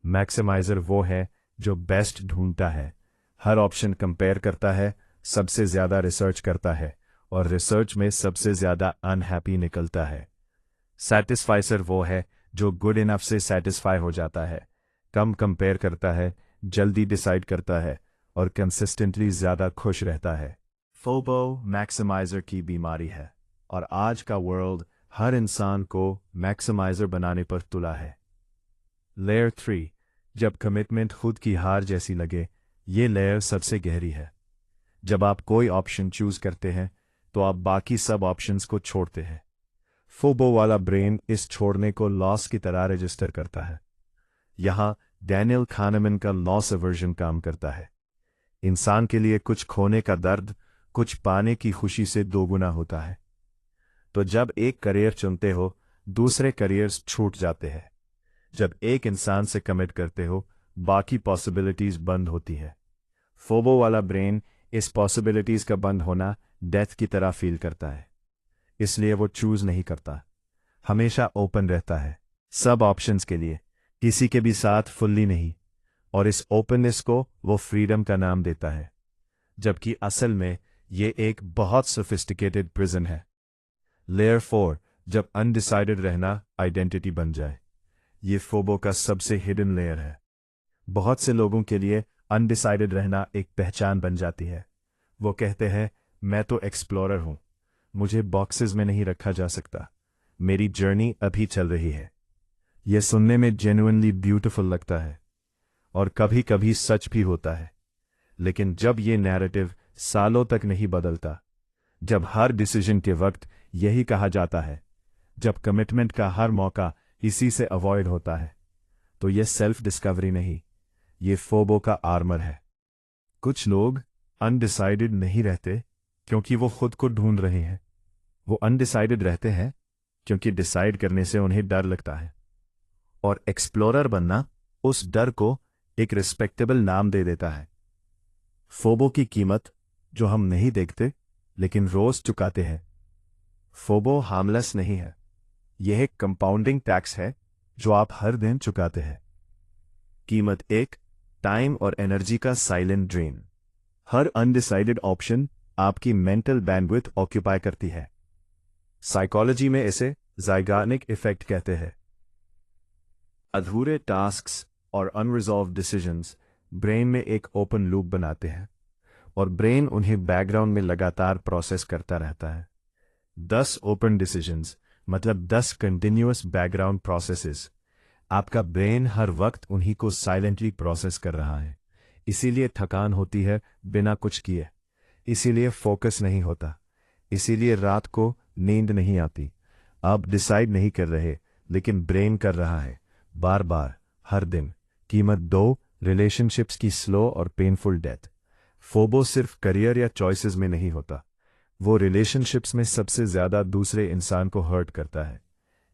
मैक्सिमाइजर वो है जो बेस्ट ढूंढता है, हर ऑप्शन कंपेयर करता है, सबसे ज़्यादा रिसर्च करता है, और रिसर्च में सबसे ज़्यादा अनहैप्पी निकलता है। सैटिस्फाइसर वो है जो गुड इनफ से सेटिस्फाई हो जाता है, कम कंपेयर करता है, जल्दी डिसाइड करता है, और कंसिस्टेंटली ज़्यादा खुश रहता है। फोबो मैक्सिमाइजर की बीमारी है, और आज का वर्ल्ड हर इंसान को मैक्सिमाइजर बनाने पर तुला है। लेयर 3, जब कमिटमेंट खुद की हार जैसी लगे, ये लेयर सबसे गहरी है। जब आप कोई ऑप्शन चूज करते हैं, तो आप बाकी सब ऑप्शंस को छोड़ते हैं। फोबो वाला ब्रेन इस छोड़ने को लॉस की तरह रजिस्टर करता है। यहां डैनियल kahneman का लॉस अवर्जन काम करता है। इंसान के लिए कुछ खोने का दर्द कुछ पाने की खुशी से दोगुना होता है। तो जब एक करियर चुनते हो, दूसरे करियर्स छूट जाते हैं। जब एक इंसान से कमिट करते हो, बाकी पॉसिबिलिटीज बंद होती है। फोबो वाला ब्रेन इस पॉसिबिलिटीज का बंद होना डेथ की तरह फील करता है, इसलिए वो चूज नहीं करता, हमेशा ओपन रहता है सब ऑप्शंस के लिए, किसी के भी साथ फुल्ली नहीं, और इस ओपननेस को वो फ्रीडम का नाम देता है, जबकि असल में ये एक बहुत सोफिस्टिकेटेड प्रिजन है। लेयर 4, जब अनडिसाइडेड रहना आइडेंटिटी बन जाए। ये फोबो का सबसे हिडन लेयर है। बहुत से लोगों के लिए अनडिसाइडेड रहना एक पहचान बन जाती है। वो कहते हैं मैं तो एक्सप्लोरर हूं, मुझे बॉक्सेस में नहीं रखा जा सकता, मेरी जर्नी अभी चल रही है। यह सुनने में जेन्युइनली ब्यूटीफुल लगता है, और कभी कभी सच भी होता है। लेकिन जब ये नैरेटिव सालों तक नहीं बदलता, जब हर डिसीजन के वक्त यही कहा जाता है, जब कमिटमेंट का हर मौका इसी से अवॉइड होता है, तो यह सेल्फ डिस्कवरी नहीं, ये फोबो का आर्मर है। कुछ लोग अनडिसाइडेड नहीं रहते क्योंकि वो खुद को ढूंढ रहे हैं, वो अनडिसाइडेड रहते हैं क्योंकि डिसाइड करने से उन्हें डर लगता है। और एक्सप्लोरर बनना उस डर को एक रिस्पेक्टेबल नाम दे देता है। फोबो की कीमत जो हम नहीं देखते लेकिन रोज चुकाते हैं। फोबो हार्मलेस नहीं है, यह एक कंपाउंडिंग टैक्स है जो आप हर दिन चुकाते हैं। कीमत 1, टाइम और एनर्जी का साइलेंट ड्रेन। हर अनडिसाइडेड ऑप्शन आपकी मेंटल बैंडविड्थ ऑक्यूपाई करती है। साइकोलॉजी में इसे ज़ाइगार्निक इफेक्ट कहते हैं। अधूरे टास्क्स और अनरिजॉल्व डिसीजंस ब्रेन में एक ओपन लूप बनाते हैं, और ब्रेन उन्हें बैकग्राउंड में लगातार प्रोसेस करता रहता है। 10 ओपन डिसीजंस मतलब 10 कंटिन्यूअस बैकग्राउंड प्रोसेसेस। आपका ब्रेन हर वक्त उन्हीं को साइलेंटली प्रोसेस कर रहा है, इसीलिए थकान होती है बिना कुछ किए, इसीलिए फोकस नहीं होता, इसीलिए रात को नींद नहीं आती। आप डिसाइड नहीं कर रहे, लेकिन ब्रेन कर रहा है, बार बार, हर दिन। कीमत 2, रिलेशनशिप्स की स्लो और पेनफुल डेथ। फोबो सिर्फ करियर या चॉइसेस में नहीं होता, वो रिलेशनशिप्स में सबसे ज्यादा दूसरे इंसान को हर्ट करता है।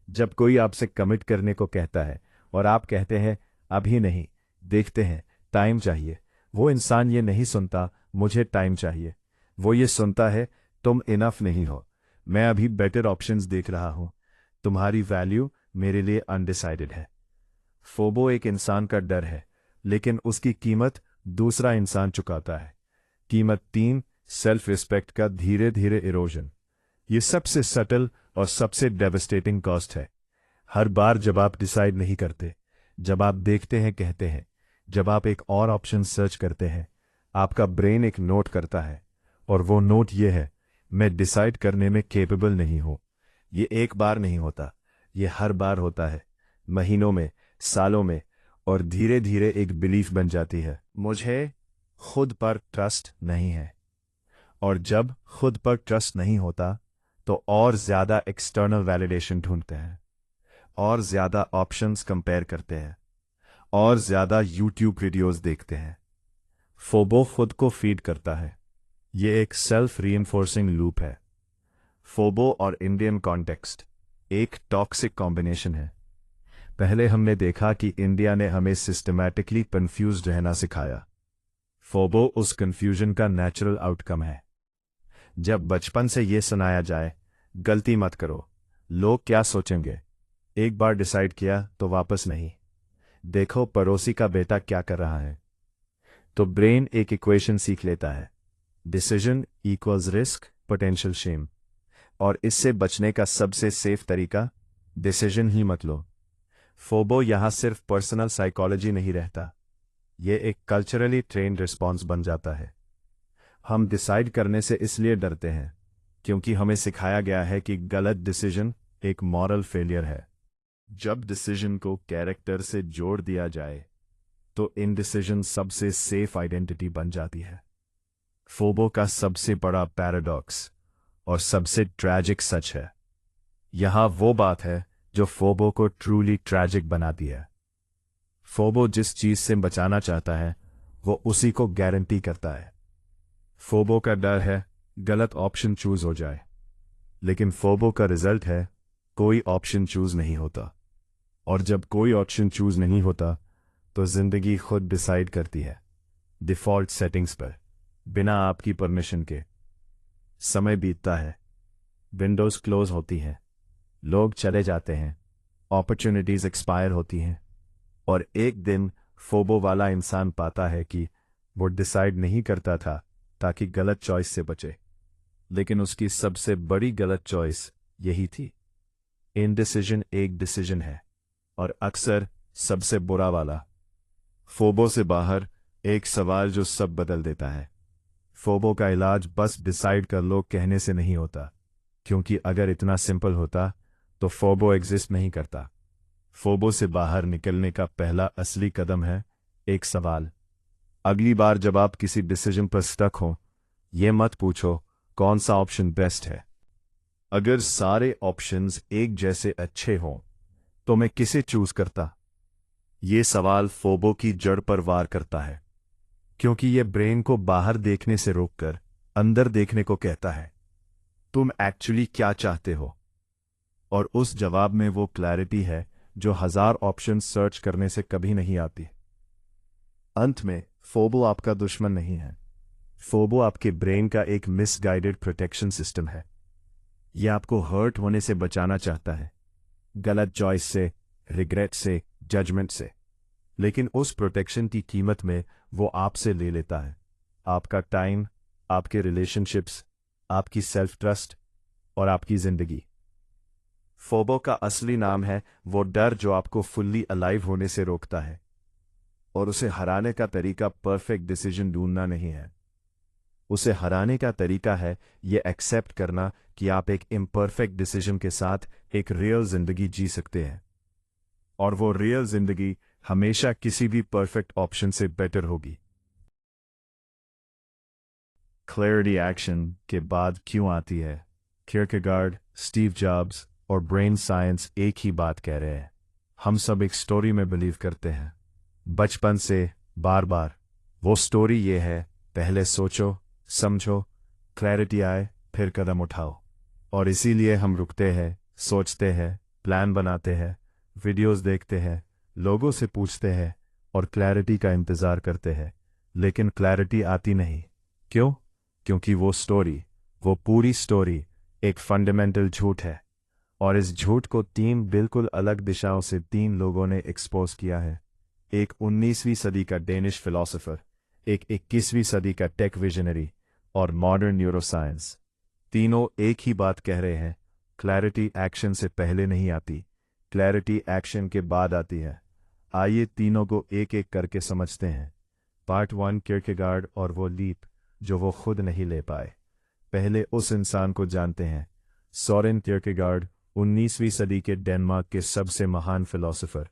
जब कोई आपसे कमिट करने को कहता है और आप कहते हैं अभी नहीं, देखते हैं, टाइम चाहिए। वो इंसान ये नहीं सुनता, मुझे टाइम चाहिए। वो ये सुनता है, तुम इनफ नहीं हो, मैं अभी बेटर ऑप्शंस देख रहा हूं, तुम्हारी वैल्यू मेरे लिए अनडिसाइडेड है। फोबो एक इंसान का डर है, लेकिन उसकी कीमत दूसरा इंसान चुकाता है। कीमत 3, सेल्फ रिस्पेक्ट का धीरे धीरे इरोजन। ये सबसे सटल और सबसे डेवस्टेटिंग कॉस्ट है। हर बार जब आप डिसाइड नहीं करते, जब आप देखते हैं, कहते हैं, जब आप एक और ऑप्शन सर्च करते हैं, आपका ब्रेन एक नोट करता है, और वो नोट ये है, मैं डिसाइड करने में केपेबल नहीं हूं। ये एक बार नहीं होता, ये हर बार होता है, महीनों में, सालों में, और धीरे धीरे एक बिलीफ बन जाती है, मुझे खुद पर ट्रस्ट नहीं है। और जब खुद पर ट्रस्ट नहीं होता, तो और ज्यादा एक्सटर्नल वैलिडेशन ढूंढते हैं, और ज्यादा ऑप्शंस कंपेयर करते हैं, और ज्यादा यूट्यूब वीडियोस देखते हैं। फोबो खुद को फीड करता है। ये एक सेल्फ रीइंफोर्सिंग लूप है। फोबो और इंडियन कॉन्टेक्स्ट एक टॉक्सिक कॉम्बिनेशन है। पहले हमने देखा कि इंडिया ने हमें सिस्टमैटिकली कंफ्यूज्ड रहना सिखाया। फोबो उस कंफ्यूजन का नेचुरल आउटकम है। जब बचपन से ये सुनाया जाए, गलती मत करो, लोग क्या सोचेंगे, एक बार डिसाइड किया तो वापस नहीं, देखो पड़ोसी का बेटा क्या कर रहा है, तो ब्रेन एक इक्वेशन सीख लेता है, decision equals risk potential shame. और इससे बचने का सबसे सेफ तरीका, डिसीजन ही मत लो। फोबो यहां सिर्फ पर्सनल साइकोलॉजी नहीं रहता, ये एक कल्चरली ट्रेन्ड रिस्पॉन्स बन जाता है। हम डिसाइड करने से इसलिए डरते हैं क्योंकि हमें सिखाया गया है कि गलत डिसीजन एक मॉरल फेलियर है। जब डिसीजन को कैरेक्टर से जोड़ दिया जाए, तो इनडिसीजन सबसे सेफ आइडेंटिटी बन जाती है। फोबो का सबसे बड़ा पैराडॉक्स और सबसे ट्रैजिक सच है। यहां वो बात है जो फोबो को ट्रूली ट्रैजिक बनाती है। फोबो जिस चीज से बचाना चाहता है, वो उसी को गारंटी करता है। फोबो का डर है गलत ऑप्शन चूज हो जाए, लेकिन फोबो का रिजल्ट है कोई ऑप्शन चूज नहीं होता। और जब कोई ऑप्शन चूज नहीं होता, तो जिंदगी खुद डिसाइड करती है, डिफॉल्ट सेटिंग्स पर, बिना आपकी परमिशन के। समय बीतता है, विंडोज क्लोज होती हैं, लोग चले जाते हैं, अपॉर्चुनिटीज एक्सपायर होती हैं, और एक दिन फोबो वाला इंसान पाता है कि वो डिसाइड नहीं करता था ताकि गलत चॉइस से बचे, लेकिन उसकी सबसे बड़ी गलत चॉइस यही थी। इनडिसीजन एक डिसीजन है, और अक्सर सबसे बुरा वाला। फोबो से बाहर एक सवाल जो सब बदल देता है। फोबो का इलाज बस डिसाइड कर लो कहने से नहीं होता, क्योंकि अगर इतना सिंपल होता तो फोबो एग्जिस्ट नहीं करता। फोबो से बाहर निकलने का पहला असली कदम है एक सवाल। अगली बार जब आप किसी डिसीजन पर स्टक हो, ये मत पूछो कौन सा ऑप्शन बेस्ट है। अगर सारे ऑप्शंस एक जैसे अच्छे हों, तो मैं किसे चूज करता? ये सवाल फोबो की जड़ पर वार करता है, क्योंकि ये ब्रेन को बाहर देखने से रोककर अंदर देखने को कहता है, तुम एक्चुअली क्या चाहते हो? और उस जवाब में वो क्लैरिटी है जो 1000 ऑप्शन सर्च करने से कभी नहीं आती। अंत में फोबो आपका दुश्मन नहीं है। फोबो आपके ब्रेन का एक मिसगाइडेड प्रोटेक्शन सिस्टम है। यह आपको हर्ट होने से बचाना चाहता है, गलत चॉइस से, रिग्रेट से, जजमेंट से। लेकिन उस प्रोटेक्शन की कीमत में वो आपसे ले लेता है आपका टाइम, आपके रिलेशनशिप्स, आपकी सेल्फ ट्रस्ट और आपकी जिंदगी। फोबो का असली नाम है वो डर जो आपको फुल्ली अलाइव होने से रोकता है, और उसे हराने का तरीका परफेक्ट डिसीजन ढूंढना नहीं है। उसे हराने का तरीका है ये एक्सेप्ट करना कि आप एक इम्परफेक्ट डिसीजन के साथ एक रियल जिंदगी जी सकते हैं, और वो रियल जिंदगी हमेशा किसी भी परफेक्ट ऑप्शन से बेटर होगी। क्लैरिटी एक्शन के बाद क्यों आती है? कियरकेगार्ड, स्टीव जॉब्स और ब्रेन साइंस एक ही बात कह रहे हैं। हम सब एक स्टोरी में बिलीव करते हैं, बचपन से, बार बार। वो स्टोरी ये है, पहले सोचो, समझो, क्लैरिटी आए, फिर कदम उठाओ। और इसीलिए हम रुकते हैं, सोचते हैं, प्लान बनाते हैं, वीडियोस देखते हैं, लोगों से पूछते हैं, और क्लैरिटी का इंतज़ार करते हैं, लेकिन क्लैरिटी आती नहीं। क्यों? क्योंकि वो पूरी स्टोरी एक फंडामेंटल झूठ है, और इस झूठ को तीन बिल्कुल अलग दिशाओं से तीन लोगों ने एक्सपोज किया है। एक 19वीं सदी का डेनिश फिलोसोफर, एक 21वीं सदी का टेक विजनरी, और मॉडर्न न्यूरोसाइंस। तीनों एक ही बात कह रहे हैं, क्लैरिटी एक्शन से पहले नहीं आती, क्लैरिटी एक्शन के बाद आती है। आइए तीनों को एक एक करके समझते हैं। पार्ट 1, किरकेगार्ड और वो लीप जो वो खुद नहीं ले पाए। पहले उस इंसान को जानते हैं, सोरेन किरकेगार्ड, 19वीं सदी के डेनमार्क के सबसे महान फिलोसोफर।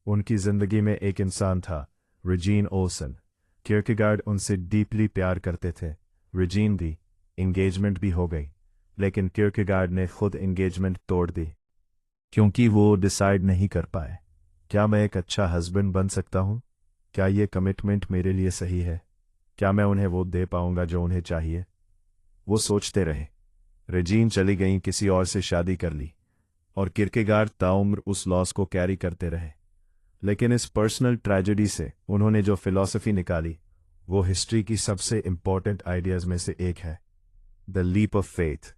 उनकी जिंदगी में एक इंसान था, रिजीन ओल्सन। किरकेगार्ड उनसे डीपली प्यार करते थे। रिजीन दी, एंगेजमेंट भी हो गई, लेकिन किरकेगार्ड ने खुद एंगेजमेंट तोड़ दी, क्योंकि वो डिसाइड नहीं कर पाए, क्या मैं एक अच्छा हस्बैंड बन सकता हूँ? क्या ये कमिटमेंट मेरे लिए सही है? क्या मैं उन्हें वो दे पाऊंगा जो उन्हें चाहिए? वो सोचते रहे। रेजीन चली गई, किसी और से शादी कर ली, और किरकेगार्ड ताउम्र उस लॉस को कैरी करते रहे। लेकिन इस पर्सनल ट्रेजेडी से उन्होंने जो फिलॉसफी निकाली, वो हिस्ट्री की सबसे इंपॉर्टेंट आइडियाज में से एक है, द लीप ऑफ फेथ।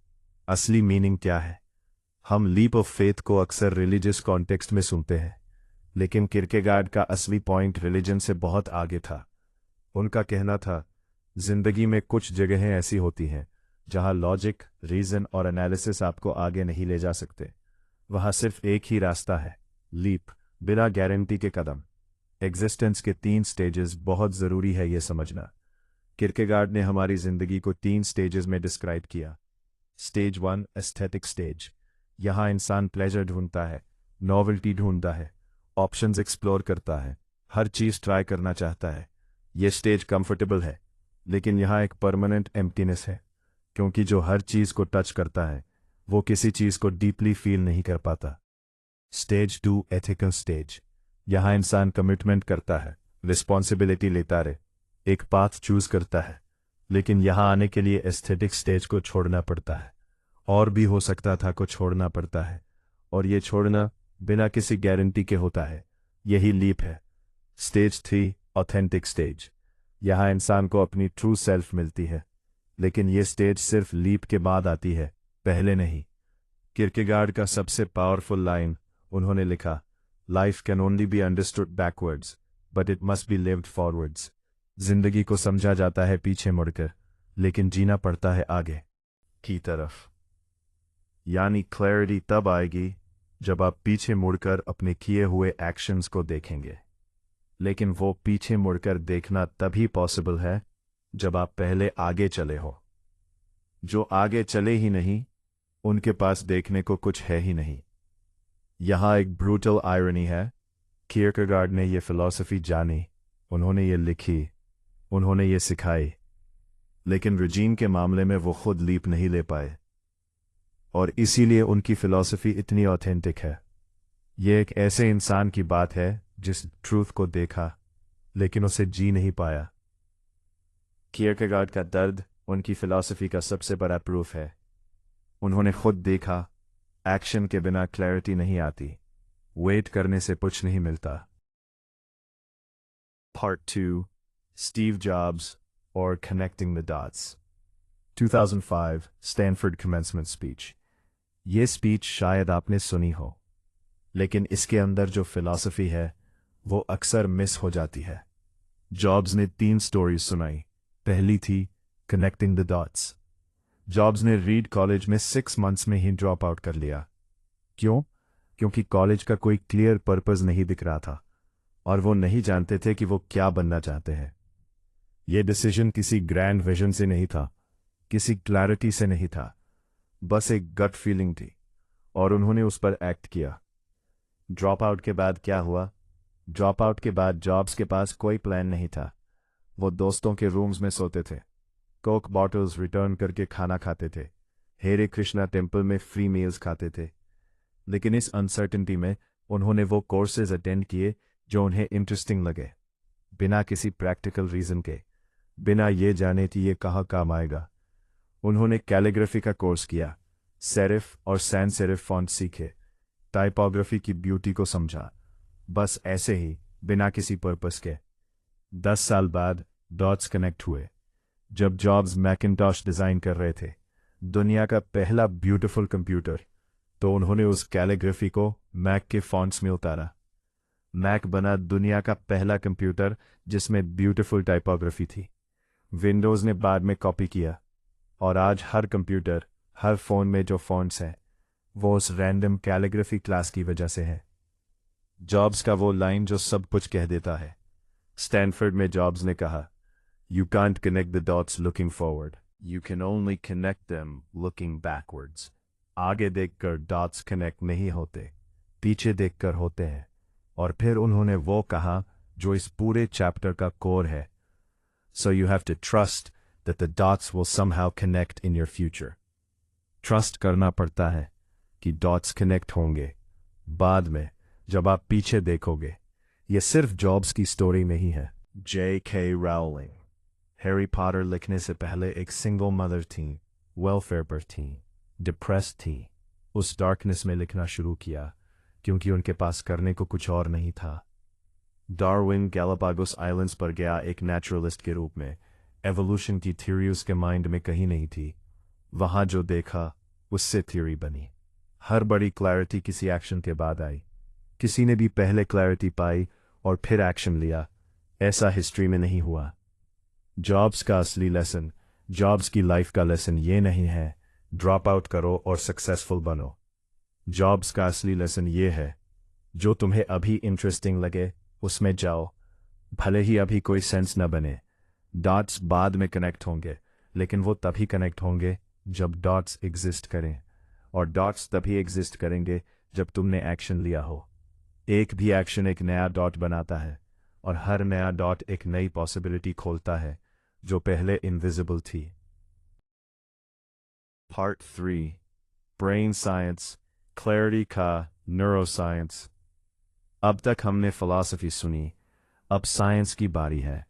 असली मीनिंग क्या है? हम लीप ऑफ फेथ को अक्सर रिलीजियस कॉन्टेक्स्ट में सुनते हैं, लेकिन किरकेगार्ड का असली पॉइंट रिलीजन से बहुत आगे था। उनका कहना था, जिंदगी में कुछ जगहें ऐसी होती हैं जहां लॉजिक, रीजन और एनालिसिस आपको आगे नहीं ले जा सकते। वहां सिर्फ एक ही रास्ता है, लीप, बिना गारंटी के कदम। एग्जिस्टेंस के 3 स्टेजेस बहुत ज़रूरी है ये समझना। किरकेगार्ड ने हमारी ज़िंदगी को 3 स्टेजेस में डिस्क्राइब किया। Stage 1, aesthetic stage. यहाँ इंसान प्लेजर ढूंढता है, नॉवेल्टी ढूंढता है, ऑप्शंस एक्सप्लोर करता है, हर चीज़ ट्राई करना चाहता है। ये स्टेज कंफर्टेबल है, लेकिन यहाँ एक परमानेंट एम्प्टीनेस है, क्योंकि जो हर चीज़ को टच करता है वो किसी चीज़ को डीपली फील नहीं कर पाता। Stage 2, ethical stage. यहाँ इंसान कमिटमेंट करता है, रिस्पॉन्सिबिलिटी लेता रहे, एक पाथ चूज करता है, लेकिन यहाँ आने के लिए एस्थेटिक स्टेज को छोड़ना पड़ता है, और भी हो सकता था को छोड़ना पड़ता है, और ये छोड़ना बिना किसी गारंटी के होता है। यही लीप है। Stage 3, authentic stage. यहाँ इंसान को अपनी ट्रू सेल्फ मिलती है, लेकिन ये स्टेज सिर्फ लीप के बाद आती है, पहले नहीं। किरकेगार्ड का सबसे पावरफुल लाइन उन्होंने लिखा, life can only be understood backwards but it must be lived forwards. जिंदगी को समझा जाता है पीछे मुड़कर, लेकिन जीना पड़ता है आगे की तरफ। यानी क्लैरिटी तब आएगी जब आप पीछे मुड़कर अपने किए हुए एक्शंस को देखेंगे, लेकिन वो पीछे मुड़कर देखना तभी पॉसिबल है जब आप पहले आगे चले हो। जो आगे चले ही नहीं, उनके पास देखने को कुछ है ही नहीं। यहाँ एक ब्रूटल आयरनी है। किरकेगार्ड ने ये फिलॉसफी जानी, उन्होंने ये लिखी, उन्होंने ये सिखाई, लेकिन रिजीन के मामले में वो खुद लीप नहीं ले पाए, और इसीलिए उनकी फिलॉसफी इतनी ऑथेंटिक है। ये एक ऐसे इंसान की बात है जिस ट्रूथ को देखा, लेकिन उसे जी नहीं पाया। किरकेगार्ड का दर्द उनकी फिलॉसफी का सबसे बड़ा प्रूफ है। उन्होंने खुद देखा, एक्शन के बिना क्लैरिटी नहीं आती, वेट करने से कुछ नहीं मिलता। पार्ट 2, स्टीव जॉब्स और connecting the dots. 2005 Stanford commencement speech. ये स्पीच शायद आपने सुनी हो, लेकिन इसके अंदर जो फिलॉसफी है वो अक्सर मिस हो जाती है। जॉब्स ने 3 स्टोरीज सुनाई। पहली थी कनेक्टिंग द डॉट्स। जॉब्स ने रीड कॉलेज में 6 मंथ्स में ही ड्रॉप आउट कर लिया। क्यों? क्योंकि कॉलेज का कोई क्लियर पर्पस नहीं दिख रहा था, और वो नहीं जानते थे कि वो क्या बनना चाहते हैं। ये डिसीजन किसी ग्रैंड विजन से नहीं था, किसी क्लैरिटी से नहीं था, बस एक गट फीलिंग थी, और उन्होंने उस पर एक्ट किया। ड्रॉप आउट के बाद क्या हुआ? ड्रॉप आउट के बाद जॉब्स के पास कोई प्लान नहीं था। वो दोस्तों के रूम्स में सोते थे, कोक बॉटल्स रिटर्न करके खाना खाते थे, हेरे कृष्णा टेम्पल में फ्री मील्स खाते थे। लेकिन इस अनसर्टेनिटी में उन्होंने वो कोर्सेज अटेंड किए जो उन्हें इंटरेस्टिंग लगे, बिना किसी प्रैक्टिकल रीजन के, बिना ये जाने कि ये कहाँ काम आएगा। उन्होंने कैलीग्राफी का कोर्स किया, सेरिफ और सैंस सेरिफ फॉन्ट सीखे, टाइपोग्राफी की ब्यूटी को समझा। बस ऐसे ही बिना किसी पर्पस के। 10 साल बाद डॉट्स कनेक्ट हुए। जब जॉब्स मैकिन्टॉश डिजाइन कर रहे थे, दुनिया का पहला ब्यूटीफुल कंप्यूटर, तो उन्होंने उस कैलीग्राफी को मैक के फॉन्ट्स में उतारा। मैक बना दुनिया का पहला कंप्यूटर जिसमें ब्यूटीफुल टाइपोग्राफी थी। विंडोज़ ने बाद में कॉपी किया, और आज हर कंप्यूटर, हर फोन में जो फॉन्ट्स हैं, वो उस रैंडम कैलीग्राफी क्लास की वजह से है। जॉब्स का वो लाइन जो सब कुछ कह देता है। स्टैनफोर्ड में जॉब्स ने कहा, "You can't connect the dots looking forward. You can only connect them looking backwards." आगे देखकर डॉट्स कनेक्ट नहीं होते, पीछे देखकर होते हैं। और फिर उन्होंने वो कहा जो इस पूरे चैप्टर का कोर है। So you have to trust that the dots will somehow connect in your future. Trust करना पड़ता है कि डॉट्स कनेक्ट होंगे बाद में, जब आप पीछे देखोगे। ये सिर्फ जॉब्स की स्टोरी नहीं है। J.K. राउलिंग हैरी पॉटर लिखने से पहले एक सिंगल मदर थी, वेलफेयर पर थी, डिप्रेस्ड थी। उस डार्कनेस में लिखना शुरू किया क्योंकि उनके पास करने को कुछ और नहीं था। डार्विन गैलापागोस आइलैंड्स पर गया एक नेचुरलिस्ट के रूप में। एवोल्यूशन की थ्योरी उसके माइंड में कहीं नहीं थी। वहां जो देखा उससे थ्योरी बनी। हर बड़ी क्लैरिटी किसी एक्शन के बाद आई। किसी ने भी पहले क्लैरिटी पाई और फिर एक्शन लिया। ऐसा हिस्ट्री में नहीं हुआ। जॉब्स का असली लेसन, जॉब्स की लाइफ का लेसन ये नहीं है ड्रॉप आउट करो और सक्सेसफुल बनो। जॉब्स का असली लेसन ये है, जो तुम्हें अभी इंटरेस्टिंग लगे उसमें जाओ, भले ही अभी कोई सेंस न बने। डॉट्स बाद में कनेक्ट होंगे, लेकिन वो तभी कनेक्ट होंगे जब डॉट्स एग्जिस्ट करें, और डॉट्स तभी एग्जिस्ट करेंगे जब तुमने एक्शन लिया हो। एक भी एक्शन एक नया डॉट बनाता है, और हर नया डॉट एक नई पॉसिबिलिटी खोलता है जो पहले इनविजिबल थी। पार्ट 3, ब्रेन साइंस, क्लैरिटी का न्यूरोसाइंस। अब तक हमने फिलॉसफी सुनी, अब साइंस की बारी है।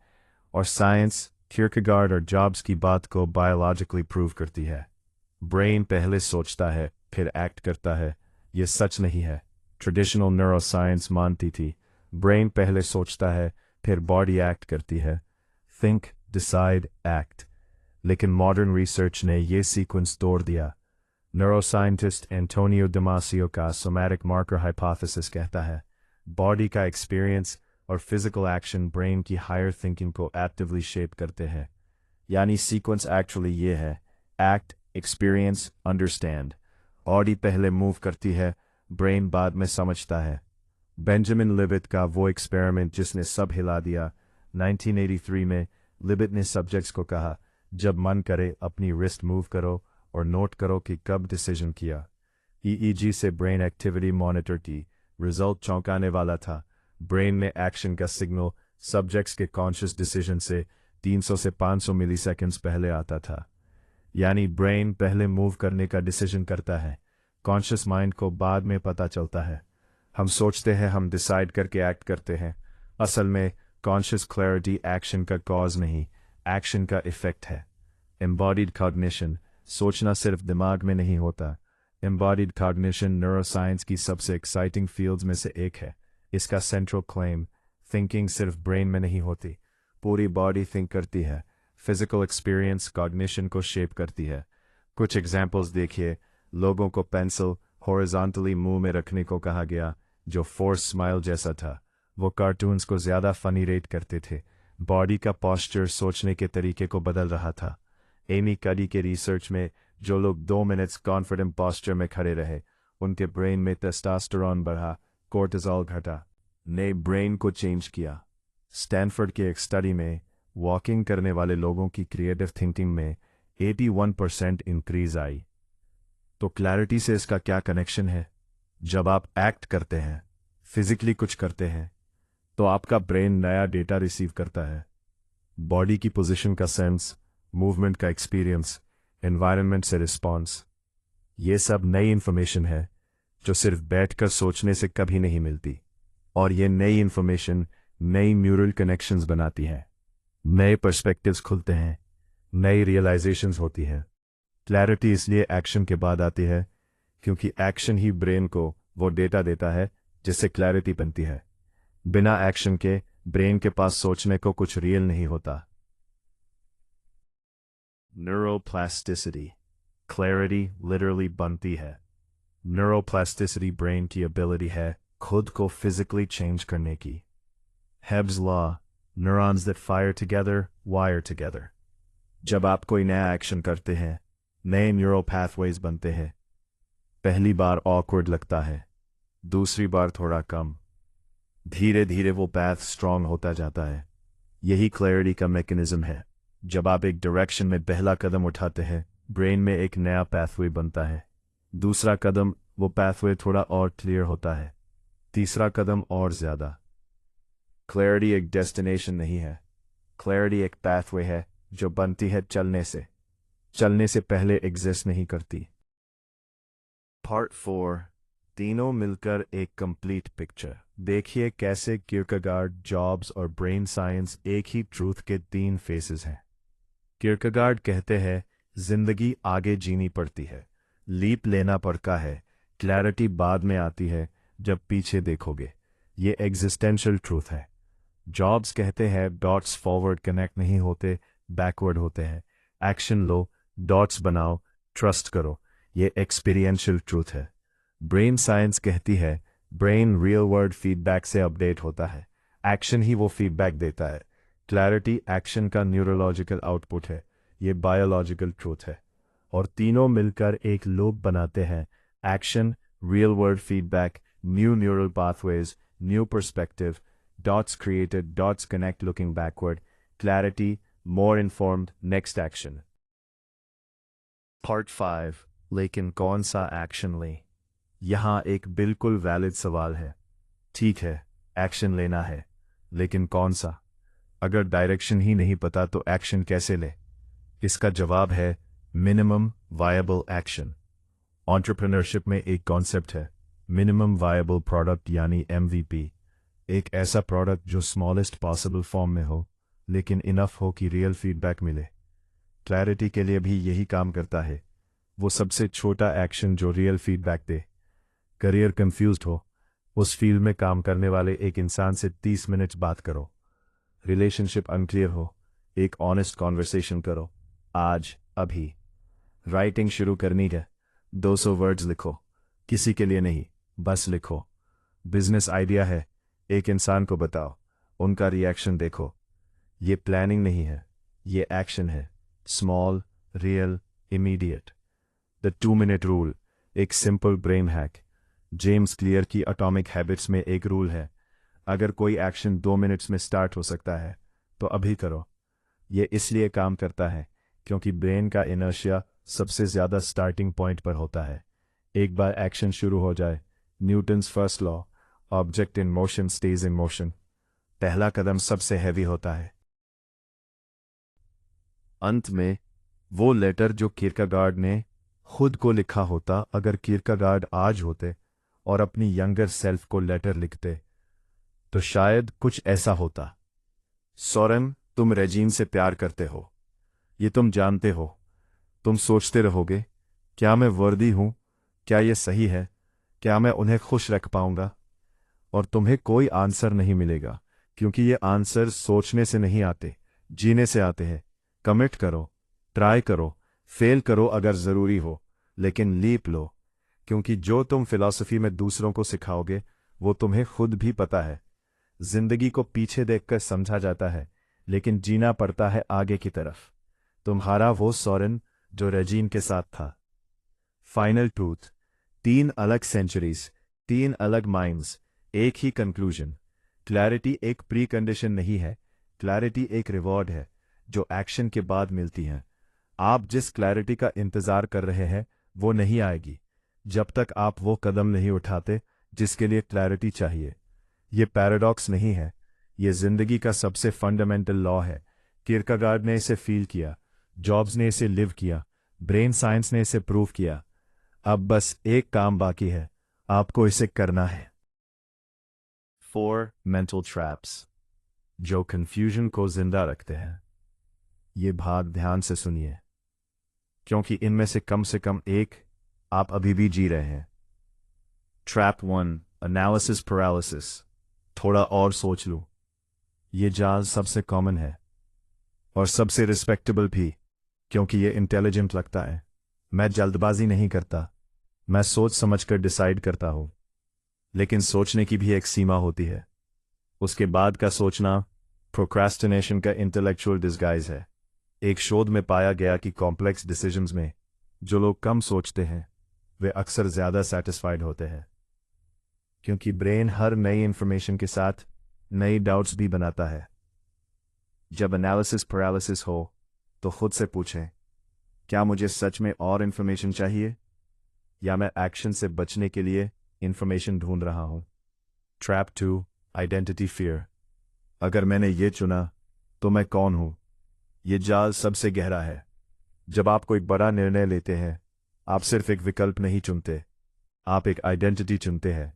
और साइंस किरकेगार्ड और जॉब्स की बात को बायोलॉजिकली प्रूव करती है। ब्रेन पहले सोचता है फिर एक्ट करता है। ये सच नहीं है। ट्रेडिशनल न्यूरोसाइंस मानती थी ब्रेन पहले सोचता है फिर बॉडी एक्ट करती है, थिंक डिसाइड एक्ट। लेकिन मॉडर्न रिसर्च ने ये सीक्वेंस तोड़ दिया। न्यूरोसाइंटिस्ट एंटोनियो डेमासियो का सोमैटिक मार्कर हाइपोथेसिस कहता है बॉडी का एक्सपीरियंस और फिजिकल एक्शन ब्रेन की हायर थिंकिंग को एक्टिवली शेप करते हैं। यानी सीक्वेंस एक्चुअली ये है, एक्ट, एक्सपीरियंस, अंडरस्टैंड। बॉडी पहले मूव करती है, ब्रेन बाद में समझता है। बेंजामिन लिबिट का वो एक्सपेरिमेंट जिसने सब हिला दिया। 1983 में लिबिट ने सब्जेक्ट्स को कहा, जब मन करे अपनी रिस्ट मूव करो और नोट करो कि कब डिसीजन किया। ईईजी से ब्रेन एक्टिविटी मॉनिटर की। रिजल्ट चौंकाने वाला था। ब्रेन में एक्शन का सिग्नल सब्जेक्ट्स के कॉन्शियस डिसीजन से 300 से 500 मिलीसेकंड्स पहले आता था। यानी ब्रेन पहले मूव करने का डिसीजन करता है, कॉन्शियस माइंड को बाद में पता चलता है। हम सोचते हैं हम डिसाइड करके एक्ट करते हैं। असल में कॉन्शियस क्लैरिटी एक्शन का कॉज नहीं, एक्शन का इफेक्ट है। एम्बॉडीड कॉग्निशन, सोचना सिर्फ दिमाग में नहीं होता। एम्बॉडीड कॉग्निशन न्यूरोसाइंस की सबसे एक्साइटिंग फील्ड्स में से एक है। इसका सेंट्रल क्लेम, थिंकिंग सिर्फ ब्रेन में नहीं होती, पूरी बॉडी थिंक करती है। फिजिकल एक्सपीरियंस कॉग्निशन को शेप करती है। कुछ एग्जाम्पल्स देखिए। लोगों को पेंसिल हॉरिजॉन्टली मुंह में रखने को कहा गया, जो फोर्स स्माइल जैसा था। वो कार्टून्स को ज़्यादा फनी रेट करते थे। बॉडी का पॉस्चर सोचने के तरीके को बदल रहा था। एमी कडी के रिसर्च में जो लोग 2 मिनट्स कॉन्फिडेंट पॉस्चर में खड़े रहे, उनके ब्रेन में टेस्टोस्टेरोन बढ़ा, कोर्टिसोल घटा, ने ब्रेन को चेंज किया। स्टैनफोर्ड के एक स्टडी में वॉकिंग करने वाले लोगों की क्रिएटिव थिंकिंग में 81% इंक्रीज आई। तो क्लैरिटी से इसका क्या कनेक्शन है? जब आप एक्ट करते हैं, फिजिकली कुछ करते हैं, तो आपका ब्रेन नया डेटा रिसीव करता है। बॉडी की पोजीशन का सेंस, मूवमेंट का एक्सपीरियंस, एनवायरनमेंट से रिस्पॉन्स, ये सब नई इंफॉर्मेशन है जो सिर्फ बैठकर सोचने से कभी नहीं मिलती। और ये नई इंफॉर्मेशन नई न्यूरल कनेक्शंस बनाती है, नए पर्सपेक्टिव्स खुलते हैं, नई रियलाइजेशंस होती हैं। क्लैरिटी इसलिए एक्शन के बाद आती है क्योंकि एक्शन ही ब्रेन को वो डेटा देता है जिससे क्लैरिटी बनती है। बिना एक्शन के ब्रेन के पास सोचने को कुछ रियल नहीं होता। न्यूरोप्लास्टिसिटी, क्लैरिटी लिटरली बनती है। न्यूरोप्लास्टिसिटी ब्रेन की एबिलिटी है खुद को फिजिकली चेंज करने की। Hebb's law, neurons that fire together wire together. जब आप कोई नया एक्शन करते हैं, नए न्यूरो पाथवेज बनते हैं। पहली बार ऑकवर्ड लगता है, दूसरी बार थोड़ा कम, धीरे धीरे वो पैथ स्ट्रांग होता जाता है। यही क्लैरिटी का मैकेनिज्म है। जब आप एक डायरेक्शन में पहला कदम उठाते हैं, ब्रेन में एक नया पैथवे बनता है। दूसरा कदम वो पैथवे थोड़ा और क्लियर होता है। तीसरा कदम और ज्यादा। क्लैरिटी एक डेस्टिनेशन नहीं है, क्लैरिटी एक पैथवे है जो बनती है चलने से पहले एग्जिस्ट नहीं करती। पार्ट 4, तीनों मिलकर एक कंप्लीट पिक्चर। देखिए कैसे किरकेगार्ड, जॉब्स और ब्रेन साइंस एक ही ट्रूथ के 3 फेसेस हैं। किरकेगार्ड कहते हैं जिंदगी आगे जीनी पड़ती है, लीप लेना पड़ता है, क्लैरिटी बाद में आती है जब पीछे देखोगे। ये एग्जिस्टेंशियल ट्रूथ है। जॉब्स कहते हैं डॉट्स फॉरवर्ड कनेक्ट नहीं होते, बैकवर्ड होते हैं। एक्शन लो, डॉट्स बनाओ, ट्रस्ट करो। ये एक्सपीरियंशियल ट्रूथ है। ब्रेन साइंस कहती है ब्रेन रियल वर्ल्ड फीडबैक से अपडेट होता है, एक्शन ही वो फीडबैक देता है। क्लैरिटी एक्शन का न्यूरोलॉजिकल आउटपुट है, ये बायोलॉजिकल ट्रूथ है। और तीनों मिलकर एक लूप बनाते हैं। Action, real world feedback, new neural pathways, new perspective, dots created, dots connect looking backward, clarity, more informed, next action. Part 5, लेकिन कौन सा एक्शन लें? यहाँ एक बिल्कुल वैलिड सवाल है। ठीक है, एक्शन लेना है, लेकिन कौन सा? अगर डायरेक्शन ही नहीं पता तो एक्शन कैसे ले? इसका जवाब है मिनिमम वायबल एक्शन। एंटरप्रेन्योरशिप में एक कॉन्सेप्ट है, मिनिमम वायबल प्रोडक्ट यानी MVP। एक ऐसा प्रोडक्ट जो स्मॉलेस्ट पॉसिबल फॉर्म में हो, लेकिन इनफ हो कि रियल फीडबैक मिले। क्लैरिटी के लिए भी यही काम करता है, वो सबसे छोटा एक्शन जो रियल फीडबैक दे। करियर कंफ्यूज्ड हो, उस फील्ड में काम करने वाले एक इंसान से 30 मिनट बात करो। रिलेशनशिप अनक्लियर हो, एक ऑनेस्ट कॉन्वर्सेशन करो, आज अभी। राइटिंग शुरू करनी है, 200 वर्ड्स लिखो, किसी के लिए नहीं, बस लिखो। बिजनेस आइडिया है, एक इंसान को बताओ, उनका रिएक्शन देखो। ये प्लानिंग नहीं है, ये एक्शन है। Small, real, immediate. The 2 minute rule, एक simple brain hack. James Clear की एटॉमिक हैबिट्स में एक रूल है, अगर कोई एक्शन 2 मिनट्स में स्टार्ट हो सकता है तो अभी करो। ये इसलिए काम करता है क्योंकि ब्रेन का इनर्शिया सबसे ज्यादा स्टार्टिंग पॉइंट पर होता है। एक बार एक्शन शुरू हो जाए, Newton's first law, object in motion stage in motion, पहला कदम सबसे हैवी होता है। अंत में वो लेटर जो किरकेगार्ड ने खुद को लिखा होता, अगर किरकेगार्ड आज होते और अपनी यंगर सेल्फ को लेटर लिखते तो शायद कुछ ऐसा होता। सोरेन, तुम रेजीन से प्यार करते हो, ये तुम जानते हो। तुम सोचते रहोगे, क्या मैं वर्दी हूं? क्या ये सही है? क्या मैं उन्हें खुश रख पाऊंगा? और तुम्हें कोई आंसर नहीं मिलेगा, क्योंकि ये आंसर सोचने से नहीं आते, जीने से आते हैं। कमिट करो, ट्राई करो, फेल करो अगर जरूरी हो, लेकिन लीप लो, क्योंकि जो तुम फिलॉसफी में दूसरों को सिखाओगे वो तुम्हें खुद भी पता है। जिंदगी को पीछे देखकर समझा जाता है, लेकिन जीना पड़ता है आगे की तरफ। तुम्हारा वो सोरेन जो रेजीन के साथ था। फाइनल ट्रूथ, 3 अलग सेंचुरीज, 3 अलग माइंड्स, एक ही कंक्लूजन। क्लैरिटी एक प्री कंडीशन नहीं है, क्लैरिटी एक रिवॉर्ड है जो एक्शन के बाद मिलती है। आप जिस क्लैरिटी का इंतजार कर रहे हैं वो नहीं आएगी जब तक आप वो कदम नहीं उठाते जिसके लिए क्लैरिटी चाहिए। ये पैराडॉक्स नहीं है, ये जिंदगी का सबसे फंडामेंटल लॉ है। किरकेगार्ड ने इसे फील किया, जॉब्स ने इसे लिव किया, ब्रेन साइंस ने इसे प्रूव किया। अब बस एक काम बाकी है, आपको इसे करना है। 4 मेंटल ट्रैप्स जो कंफ्यूजन को जिंदा रखते हैं। ये भाग ध्यान से सुनिए, क्योंकि इनमें से कम एक आप अभी भी जी रहे हैं। Trap 1, analysis paralysis. थोड़ा और सोच लूं। ये जाल सबसे कॉमन है और सबसे रिस्पेक्टेबल भी, क्योंकि ये इंटेलिजेंट लगता है। मैं जल्दबाजी नहीं करता, मैं सोच समझकर डिसाइड करता हूं। लेकिन सोचने की भी एक सीमा होती है। उसके बाद का सोचना प्रोक्रास्टिनेशन का इंटेलेक्चुअल डिस्गाइज है। एक शोध में पाया गया कि कॉम्प्लेक्स डिसीजंस में जो लोग कम सोचते हैं वे अक्सर ज्यादा सेटिस्फाइड होते हैं, क्योंकि ब्रेन हर नई इंफॉर्मेशन के साथ नई डाउट्स भी बनाता है। जब एनालिसिस पैरालिसिस हो तो खुद से पूछें, क्या मुझे सच में और इंफॉर्मेशन चाहिए, या मैं एक्शन से बचने के लिए इंफॉर्मेशन ढूंढ रहा हूं। Trap 2, identity fear. अगर मैंने ये चुना तो मैं कौन हूं? ये जाल सबसे गहरा है। जब आप कोई बड़ा निर्णय लेते हैं, आप सिर्फ एक विकल्प नहीं चुनते, आप एक आइडेंटिटी चुनते हैं।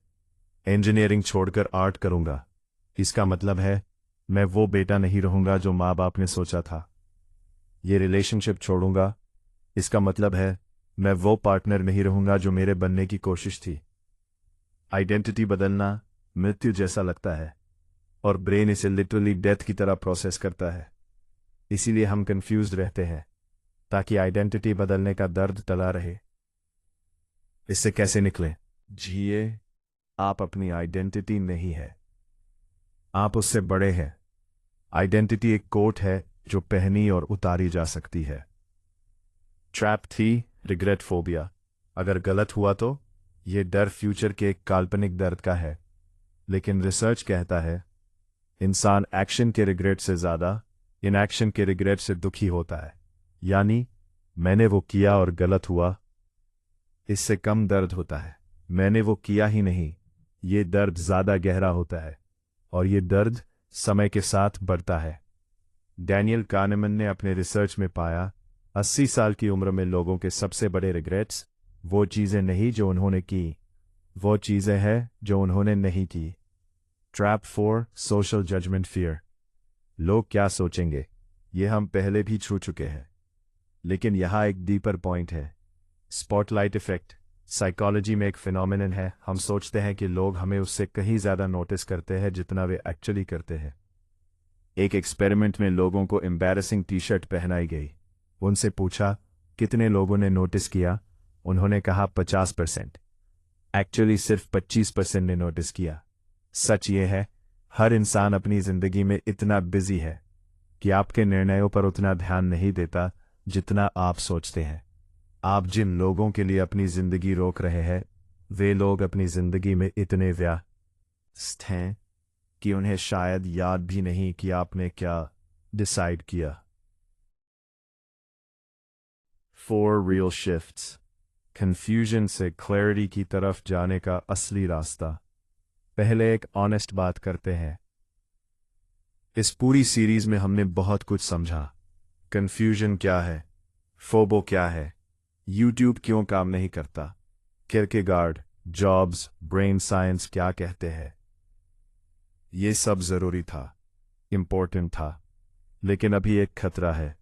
इंजीनियरिंग छोड़कर आर्ट करूंगा, इसका मतलब है मैं वो बेटा नहीं रहूंगा जो माँ बाप ने सोचा था। ये रिलेशनशिप छोड़ूंगा, इसका मतलब है मैं वो पार्टनर नहीं रहूंगा जो मेरे बनने की कोशिश थी। आइडेंटिटी बदलना मृत्यु जैसा लगता है और ब्रेन इसे लिटरली डेथ की तरह प्रोसेस करता है। इसीलिए हम कंफ्यूज्ड रहते हैं, ताकि आइडेंटिटी बदलने का दर्द टला रहे। इससे कैसे निकलें? जिए। आप अपनी आइडेंटिटी नहीं है, आप उससे बड़े हैं। आइडेंटिटी एक कोट है जो पहनी और उतारी जा सकती है। ट्रैप थी, रिग्रेट फोबिया। अगर गलत हुआ तो ये डर फ्यूचर के एक काल्पनिक दर्द का है, लेकिन रिसर्च कहता है इंसान एक्शन के रिग्रेट से ज्यादा इनएक्शन के रिग्रेट से दुखी होता है। यानी मैंने वो किया और गलत हुआ, इससे कम दर्द होता है मैंने वो किया ही नहीं। ये दर्द ज्यादा गहरा होता है और ये दर्द समय के साथ बढ़ता है। डैनियल कानेमन ने अपने रिसर्च में पाया 80 साल की उम्र में लोगों के सबसे बड़े रिग्रेट्स वो चीजें नहीं जो उन्होंने की, वो चीजें हैं जो उन्होंने नहीं की। Trap 4, social judgement fear. लोग क्या सोचेंगे, ये हम पहले भी छू चुके हैं, लेकिन यहां एक डीपर पॉइंट है। स्पॉटलाइट इफेक्ट साइकोलॉजी में एक फिनोमिनन है। हम सोचते हैं कि लोग हमें उससे कहीं ज्यादा नोटिस करते हैं जितना वे एक्चुअली करते हैं। एक एक्सपेरिमेंट में लोगों को एम्बैरेसिंग टी शर्ट पहनाई गई। उनसे पूछा कितने लोगों ने नोटिस किया। उन्होंने कहा 50%। एक्चुअली सिर्फ 25% ने नोटिस किया। सच ये है, हर इंसान अपनी जिंदगी में इतना बिजी है कि आपके निर्णयों पर उतना ध्यान नहीं देता जितना आप सोचते हैं। आप जिन लोगों के लिए अपनी जिंदगी रोक रहे हैं, वे लोग अपनी जिंदगी में इतने व्यस्त हैं कि उन्हें शायद याद भी नहीं कि आपने क्या डिसाइड किया। 4 रियल शिफ्ट्स। कंफ्यूजन से क्लैरिटी की तरफ जाने का असली रास्ता। पहले एक ऑनेस्ट बात करते हैं। इस पूरी सीरीज में हमने बहुत कुछ समझा। कंफ्यूजन क्या है, फोबो क्या है, यूट्यूब क्यों काम नहीं करता, किरकेगार्ड, जॉब्स, ब्रेन साइंस क्या कहते हैं। ये सब जरूरी था, इम्पोर्टेंट था, लेकिन अभी एक खतरा है,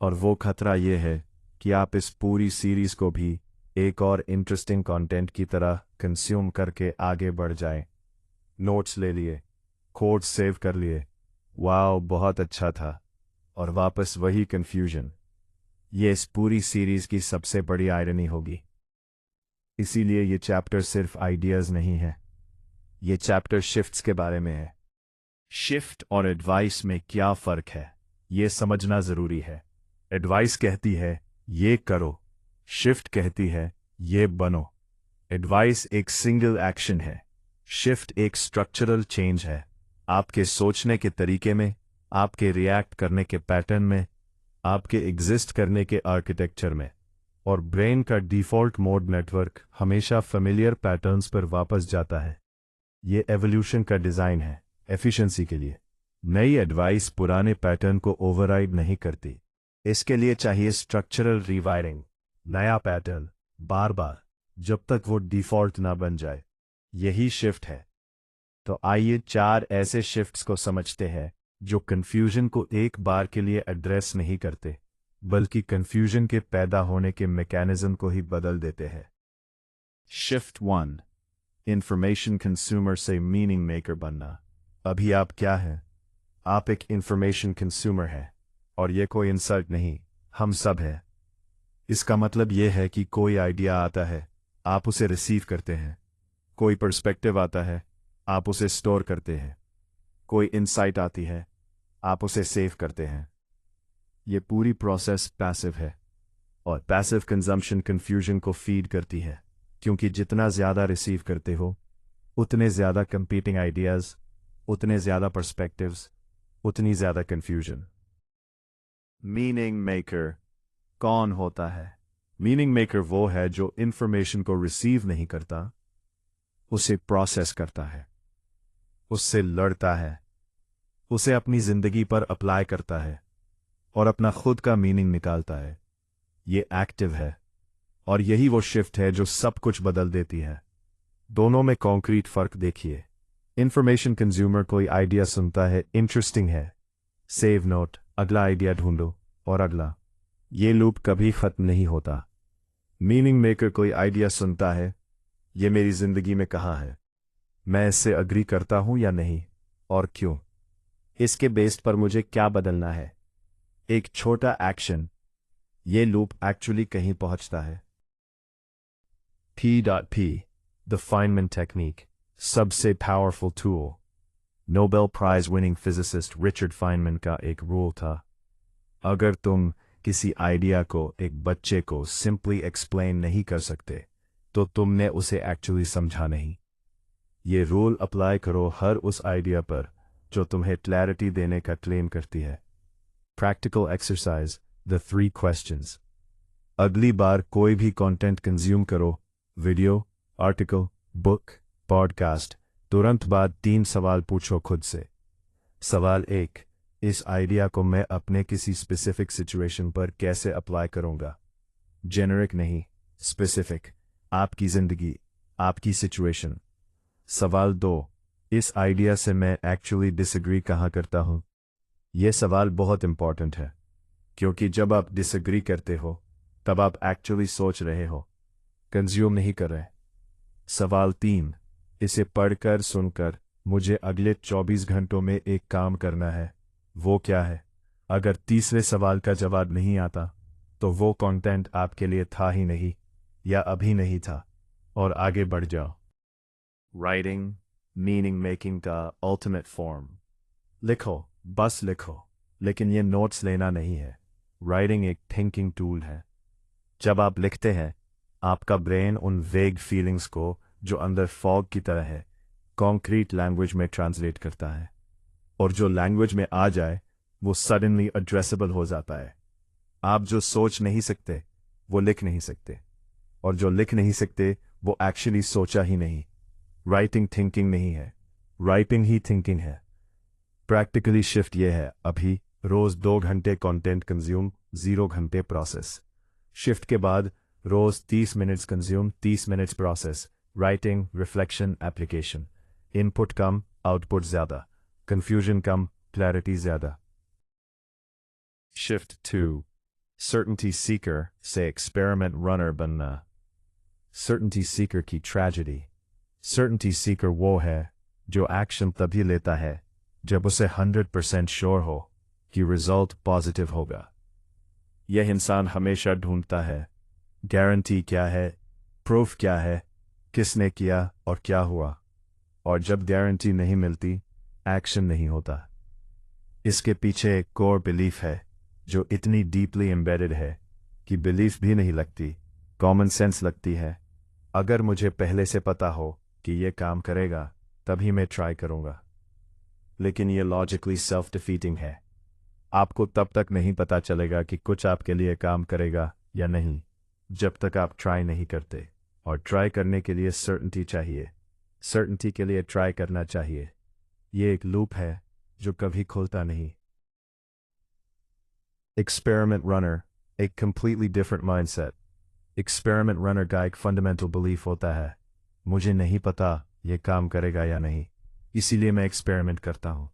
और वो खतरा ये है कि आप इस पूरी सीरीज को भी एक और इंटरेस्टिंग कंटेंट की तरह कंज्यूम करके आगे बढ़ जाएं। नोट्स ले लिए, कोड्स सेव कर लिए, वाओ बहुत अच्छा था, और वापस वही कंफ्यूजन। ये इस पूरी सीरीज की सबसे बड़ी आयरनी होगी। इसीलिए ये चैप्टर सिर्फ आइडियाज नहीं है, ये चैप्टर शिफ्ट्स के बारे में है। शिफ्ट और एडवाइस में क्या फर्क है, ये समझना जरूरी है। एडवाइस कहती है ये करो, शिफ्ट कहती है ये बनो। एडवाइस एक सिंगल एक्शन है, शिफ्ट एक स्ट्रक्चरल चेंज है। आपके सोचने के तरीके में, आपके रिएक्ट करने के पैटर्न में, आपके एग्जिस्ट करने के आर्किटेक्चर में। और ब्रेन का डिफ़ॉल्ट मोड नेटवर्क हमेशा फेमिलियर पैटर्न्स पर वापस जाता है। ये एवोल्यूशन का डिज़ाइन है, एफिशिएंसी के लिए। नई एडवाइस पुराने पैटर्न को ओवरराइड नहीं करती, इसके लिए चाहिए स्ट्रक्चरल रीवायरिंग। नया पैटर्न बार बार, जब तक वो डिफ़ॉल्ट ना बन जाए। यही शिफ्ट है। तो आइए 4 ऐसे शिफ्ट्स को समझते हैं जो कंफ्यूजन को एक बार के लिए एड्रेस नहीं करते, बल्कि कंफ्यूजन के पैदा होने के मैकेनिज्म को ही बदल देते हैं। शिफ्ट 1, इंफॉर्मेशन कंज्यूमर से मीनिंग मेकर बनना। अभी आप क्या हैं? आप एक इंफॉर्मेशन कंज्यूमर हैं, और ये कोई इंसल्ट नहीं, हम सब हैं। इसका मतलब ये है कि कोई आइडिया आता है, आप उसे रिसीव करते हैं। कोई पर्सपेक्टिव आता है, आप उसे स्टोर करते हैं। कोई इंसाइट आती है, आप उसे सेव करते हैं। ये पूरी प्रोसेस पैसिव है, और पैसिव कंजम्पशन कन्फ्यूजन को फीड करती है, क्योंकि जितना ज़्यादा रिसीव करते हो, उतने ज़्यादा कंपीटिंग आइडियाज़, उतने ज़्यादा पर्सपेक्टिव्स, उतनी ज़्यादा कन्फ्यूजन। मीनिंग मेकर कौन होता है? मीनिंग मेकर वो है जो इंफॉर्मेशन को रिसीव नहीं करता, उसे प्रोसेस करता है, उससे लड़ता है, उसे अपनी जिंदगी पर अप्लाई करता है, और अपना खुद का मीनिंग निकालता है। ये एक्टिव है, और यही वो शिफ्ट है जो सब कुछ बदल देती है। दोनों में कॉन्क्रीट फर्क देखिए। इंफॉर्मेशन कंज्यूमर कोई आइडिया सुनता है, इंटरेस्टिंग है, सेव नोट, अगला आइडिया ढूंढो, और अगला। ये लूप कभी खत्म नहीं होता। मीनिंग मेकर कोई आइडिया सुनता है, ये मेरी जिंदगी में कहाँ है, मैं इससे अग्री करता हूं या नहीं, और क्यों, इसके बेस्ड पर मुझे क्या बदलना है। एक छोटा एक्शन, ये लूप एक्चुअली कहीं पहुंचता है। P.P. The Feynman Technique, सबसे powerful tool. Nobel prize winning physicist Richard Feynman का एक रूल था, अगर तुम किसी आइडिया को एक बच्चे को सिंपली एक्सप्लेन नहीं कर सकते, तो तुमने उसे एक्चुअली समझा नहीं। ये रूल अप्लाई करो हर उस आइडिया पर जो तुम्हें क्लैरिटी देने का क्लेम करती है। Practical exercise, the 3 questions. अगली बार कोई भी कंटेंट कंज्यूम करो, वीडियो, आर्टिकल, बुक, पॉडकास्ट, तुरंत बाद 3 सवाल पूछो खुद से। सवाल 1, इस आइडिया को मैं अपने किसी स्पेसिफिक सिचुएशन पर कैसे अप्लाई करूंगा? जेनरिक नहीं, स्पेसिफिक, आपकी जिंदगी, आपकी सिचुएशन। सवाल 2, इस आइडिया से मैं एक्चुअली डिसएग्री कहाँ करता हूं? यह सवाल बहुत इंपॉर्टेंट है, क्योंकि जब आप डिसएग्री करते हो, तब आप एक्चुअली सोच रहे हो, कंज्यूम नहीं कर रहे। सवाल 3, इसे पढ़कर सुनकर मुझे अगले 24 घंटों में एक काम करना है, वो क्या है? अगर तीसरे सवाल का जवाब नहीं आता, तो वो कंटेंट आपके लिए था ही नहीं, या अभी नहीं था, और आगे बढ़ जाओ। राइटिंग, मीनिंग मेकिंग का अल्टीमेट फॉर्म। लिखो, बस लिखो, लेकिन ये नोट्स लेना नहीं है। राइटिंग एक थिंकिंग टूल है। जब आप लिखते हैं, आपका ब्रेन उन वेग फीलिंग्स को, जो अंदर फॉग की तरह है, कॉन्क्रीट लैंग्वेज में ट्रांसलेट करता है, और जो लैंग्वेज में आ जाए, वो सडनली एड्रेसेबल हो जाता है। आप जो सोच नहीं सकते, वो लिख नहीं सकते, और जो लिख नहीं सकते, वो एक्चुअली सोचा ही नहीं। राइटिंग थिंकिंग नहीं है, राइटिंग ही थिंकिंग है। प्रैक्टिकली शिफ्ट ये है, अभी रोज 2 घंटे कंटेंट कंज्यूम, 0 घंटे प्रोसेस। शिफ्ट के बाद रोज 30 minutes consume, 30 minutes process. Writing, reflection, application. Input कम, आउटपुट ज्यादा। कंफ्यूजन कम, क्लैरिटी ज्यादा। शिफ्ट 2, सर्टेनिटी सीकर से एक्सपेरिमेंट रनर बनना। सर्टेनिटी सीकर की ट्रेजेडी। सर्टेनिटी सीकर वो है जो एक्शन तभी लेता है जब उसे 100% श्योर हो कि रिजल्ट पॉजिटिव होगा। यह इंसान हमेशा ढूंढता है, गारंटी क्या है, प्रूफ क्या है, किसने किया और क्या हुआ, और जब गारंटी नहीं मिलती, एक्शन नहीं होता। इसके पीछे एक कोर बिलीफ है जो इतनी डीपली एम्बेडेड है कि बिलीफ भी नहीं लगती, कॉमन सेंस लगती है। अगर मुझे पहले से पता हो कि यह काम करेगा, तभी मैं ट्राई करूंगा। लेकिन यह लॉजिकली सेल्फ डिफीटिंग है। आपको तब तक नहीं पता चलेगा कि कुछ आपके लिए काम करेगा या नहीं, जब तक आप ट्राई नहीं करते। और ट्राई करने के लिए सर्टेनिटी चाहिए, सर्टेनिटी के लिए ट्राई करना चाहिए। ये एक लूप है जो कभी खुलता नहीं। एक्सपेरिमेंट रनर, एक completely different mindset. Experiment runner का एक फंडामेंटल बिलीफ होता है, मुझे नहीं पता यह काम करेगा या नहीं, इसीलिए मैं एक्सपेरिमेंट करता हूँ।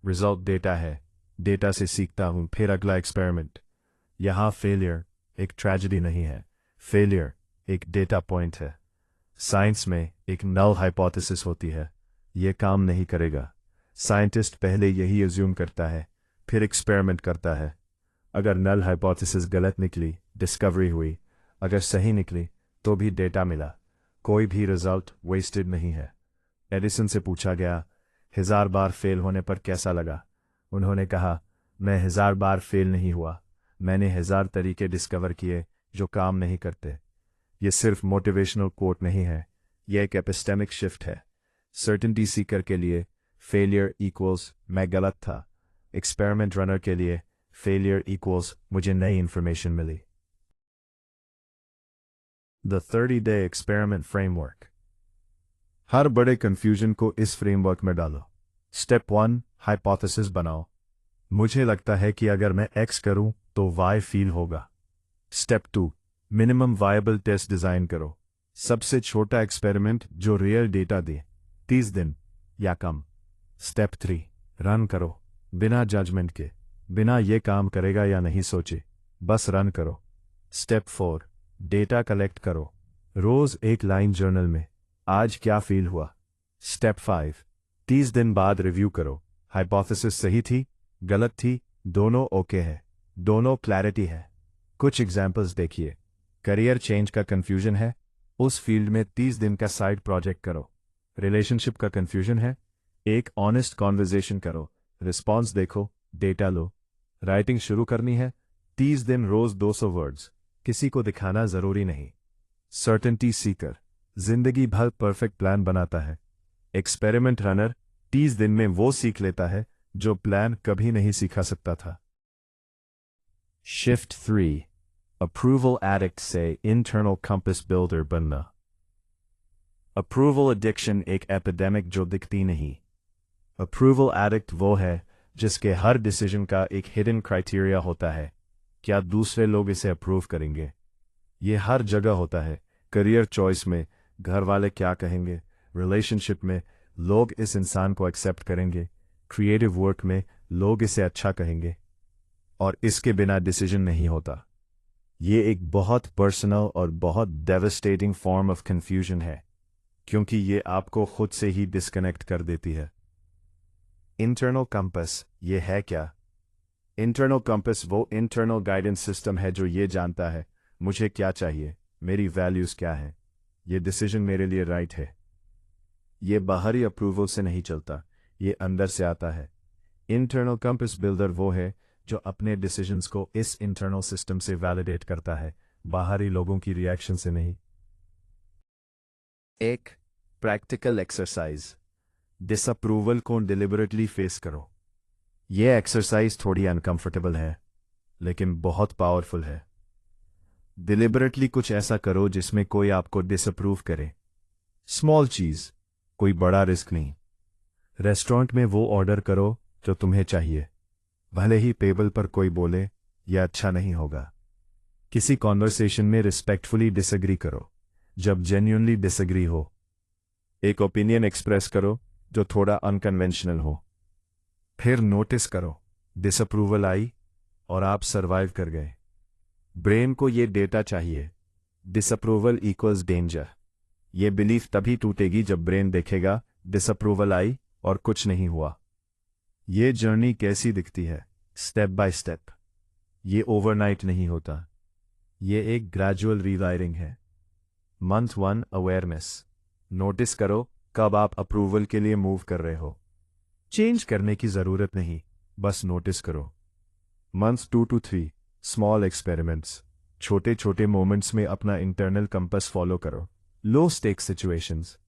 रिजल्ट डेटा है, डेटा से सीखता हूँ, फिर अगला एक्सपेरिमेंट। यहाँ फेलियर एक ट्रेजेडी नहीं है, फेलियर एक डेटा पॉइंट है। साइंस में एक नल हाइपोथेसिस होती है, यह काम नहीं करेगा। साइंटिस्ट पहले यही अज्यूम करता है, फिर एक्सपेरिमेंट करता है। अगर नल हाइपोथेसिस गलत निकली, डिस्कवरी हुई। अगर सही निकली तो भी डेटा मिला। कोई भी रिजल्ट वेस्टेड नहीं है। एडिसन से पूछा गया, 1000 बार फेल होने पर कैसा लगा? उन्होंने कहा, मैं 1000 बार फेल नहीं हुआ, मैंने 1000 तरीके डिस्कवर किए जो काम नहीं करते। ये सिर्फ मोटिवेशनल कोट नहीं है, यह एक एपिस्टेमिक शिफ्ट है। सर्टेनिटी सीकर के लिए फेलियर इक्वल्स मैं गलत था। एक्सपेरिमेंट रनर के लिए फेलियर इक्वल्स मुझे नई इंफॉर्मेशन मिली। The 30-day experiment framework. हर बड़े कंफ्यूजन को इस फ्रेमवर्क में डालो। स्टेप 1, हाइपोथेसिस बनाओ। मुझे लगता है कि अगर मैं एक्स करूं तो वाई फील होगा। Step 2, minimum viable test design करो। सबसे छोटा एक्सपेरिमेंट जो रियल डेटा दे, 30 दिन या कम। स्टेप 3, रन करो, बिना जजमेंट के, बिना ये काम करेगा या नहीं सोचे, बस रन करो। स्टेप 4, डेटा कलेक्ट करो, रोज एक लाइन जर्नल में, आज क्या फील हुआ। स्टेप 5, 30 दिन बाद रिव्यू करो, हाइपोथेसिस सही थी, गलत थी, दोनों ओके है, दोनों क्लैरिटी है। कुछ एग्जाम्पल्स देखिए। करियर चेंज का कंफ्यूजन है, उस फील्ड में 30 दिन का साइड प्रोजेक्ट करो। रिलेशनशिप का कंफ्यूजन है, एक ऑनेस्ट कॉन्वर्जेशन करो, रिस्पॉन्स देखो, डेटा लो। राइटिंग शुरू करनी है, 30 दिन रोज 200 वर्ड्स, किसी को दिखाना जरूरी नहीं। सर्टेनिटी सीकर जिंदगी भर परफेक्ट प्लान बनाता है। एक्सपेरिमेंट रनर 30 दिन में वो सीख लेता है जो प्लान कभी नहीं सीखा सकता था। शिफ्ट 3, अप्रूवल एडिक्ट से इंटरनल कंपास बिल्डर बनना। अप्रूवल एडिक्शन एक एपिडेमिक जो दिखती नहीं। अप्रूवल एडिक्ट वो है जिसके हर डिसीजन का एक हिडन क्राइटेरिया होता है, क्या दूसरे लोग इसे अप्रूव करेंगे। ये हर जगह होता है, करियर चॉइस में घर वाले क्या कहेंगे, रिलेशनशिप में लोग इस इंसान को एक्सेप्ट करेंगे, क्रिएटिव वर्क में लोग इसे अच्छा कहेंगे, और इसके बिना डिसीजन नहीं होता। ये एक बहुत पर्सनल और बहुत डेवस्टेटिंग फॉर्म ऑफ कंफ्यूजन है, क्योंकि ये आपको खुद से ही डिस्कनेक्ट कर देती है। इंटरनल कंपास ये है क्या? इंटरनल कंपास वो इंटरनल गाइडेंस सिस्टम है जो ये जानता है मुझे क्या चाहिए, मेरी वैल्यूज क्या हैं, ये डिसीजन मेरे लिए राइट है। ये बाहरी अप्रूवल से नहीं चलता, ये अंदर से आता है। इंटरनल कंपास बिल्डर वो है जो अपने डिसीजंस को इस इंटरनल सिस्टम से वैलिडेट करता है, बाहरी लोगों की रिएक्शन से नहीं। एक प्रैक्टिकल एक्सरसाइज, डिसअप्रूवल को डिलिबरेटली फेस करो। यह एक्सरसाइज थोड़ी अनकंफर्टेबल है, लेकिन बहुत पावरफुल है। डिलिबरेटली कुछ ऐसा करो जिसमें कोई आपको डिसअप्रूव करे। स्मॉल चीज, कोई बड़ा रिस्क नहीं। रेस्टोरेंट में वो ऑर्डर करो जो तुम्हें चाहिए, भले ही टेबल पर कोई बोले यह अच्छा नहीं होगा। किसी कॉन्वर्सेशन में रिस्पेक्टफुली डिसएग्री करो जब जेन्युइनली डिसएग्री हो। एक ओपिनियन एक्सप्रेस करो जो थोड़ा अनकन्वेंशनल हो। फिर नोटिस करो, डिसअप्रूवल आई और आप सरवाइव कर गए। ब्रेन को ये डेटा चाहिए, डिसअप्रूवल इक्वल्स डेंजर। ये बिलीफ तभी टूटेगी जब ब्रेन देखेगा डिसअप्रूवल आई और कुछ नहीं हुआ। ये जर्नी कैसी दिखती है? Step by step. ये ओवरनाइट नहीं होता, ये एक ग्रेजुअल रीवायरिंग है। Month 1, awareness. नोटिस करो कब आप अप्रूवल के लिए मूव कर रहे हो। चेंज करने की जरूरत नहीं, बस नोटिस करो। Month 2 to 3, small experiments. छोटे छोटे मोमेंट्स में अपना इंटरनल कंपास फॉलो करो। Low stake situations.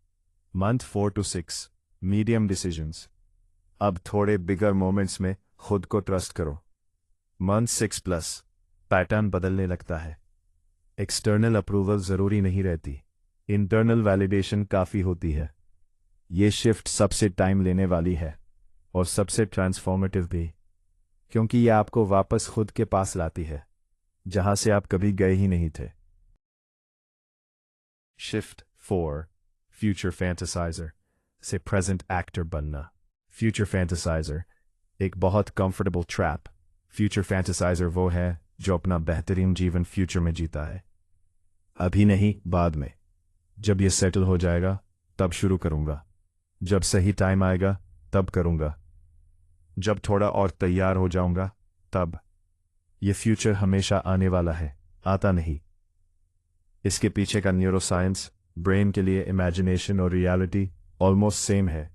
Month 4 to 6, medium decisions. अब थोड़े बिगर मोमेंट्स में खुद को ट्रस्ट करो। मंथ 6+, पैटर्न बदलने लगता है। एक्सटर्नल अप्रूवल जरूरी नहीं रहती, इंटरनल वैलिडेशन काफी होती है। ये शिफ्ट सबसे टाइम लेने वाली है और सबसे ट्रांसफॉर्मेटिव भी, क्योंकि यह आपको वापस खुद के पास लाती है, जहां से आप कभी गए ही नहीं थे। शिफ्ट 4, फ्यूचर फैंटेसाइजर से प्रेजेंट एक्टर बनना। फ्यूचर फैंटेसाइजर एक बहुत कंफर्टेबल ट्रैप। फ्यूचर फैंटेसाइजर वो है जो अपना बेहतरीन जीवन फ्यूचर में जीता है। अभी नहीं, बाद में, जब ये सेटल हो जाएगा तब शुरू करूंगा, जब सही टाइम आएगा तब करूँगा। जब थोड़ा और तैयार हो जाऊँगा तब। ये फ्यूचर हमेशा आने वाला है, आता नहीं। इसके पीछे का न्यूरोसाइंस, ब्रेन के लिए इमेजिनेशन और रियलिटी ऑलमोस्ट सेम है।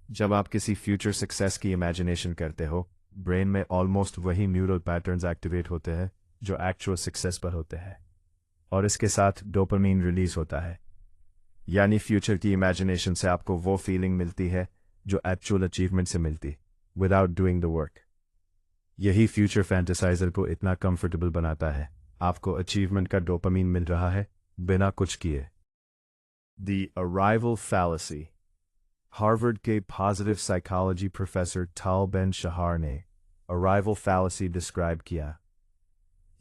जब आप किसी फ्यूचर सक्सेस की इमेजिनेशन करते हो, ब्रेन में ऑलमोस्ट वही न्यूरल पैटर्न्स एक्टिवेट होते हैं जो एक्चुअल सक्सेस पर होते हैं, और इसके साथ डोपामीन रिलीज होता है। यानी फ्यूचर की इमेजिनेशन से आपको वो फीलिंग मिलती है जो एक्चुअल अचीवमेंट से मिलती, विदाउट डूइंग द वर्क। यही फ्यूचर फैंटेसाइजर को इतना कंफर्टेबल बनाता है। आपको अचीवमेंट का डोपामीन मिल रहा है बिना कुछ किए। The arrival fallacy. हार्वर्ड के पॉजिटिव साइकोलॉजी प्रोफेसर टाल बेन शहार ने अराइवल फैलेसी डिस्क्राइब किया।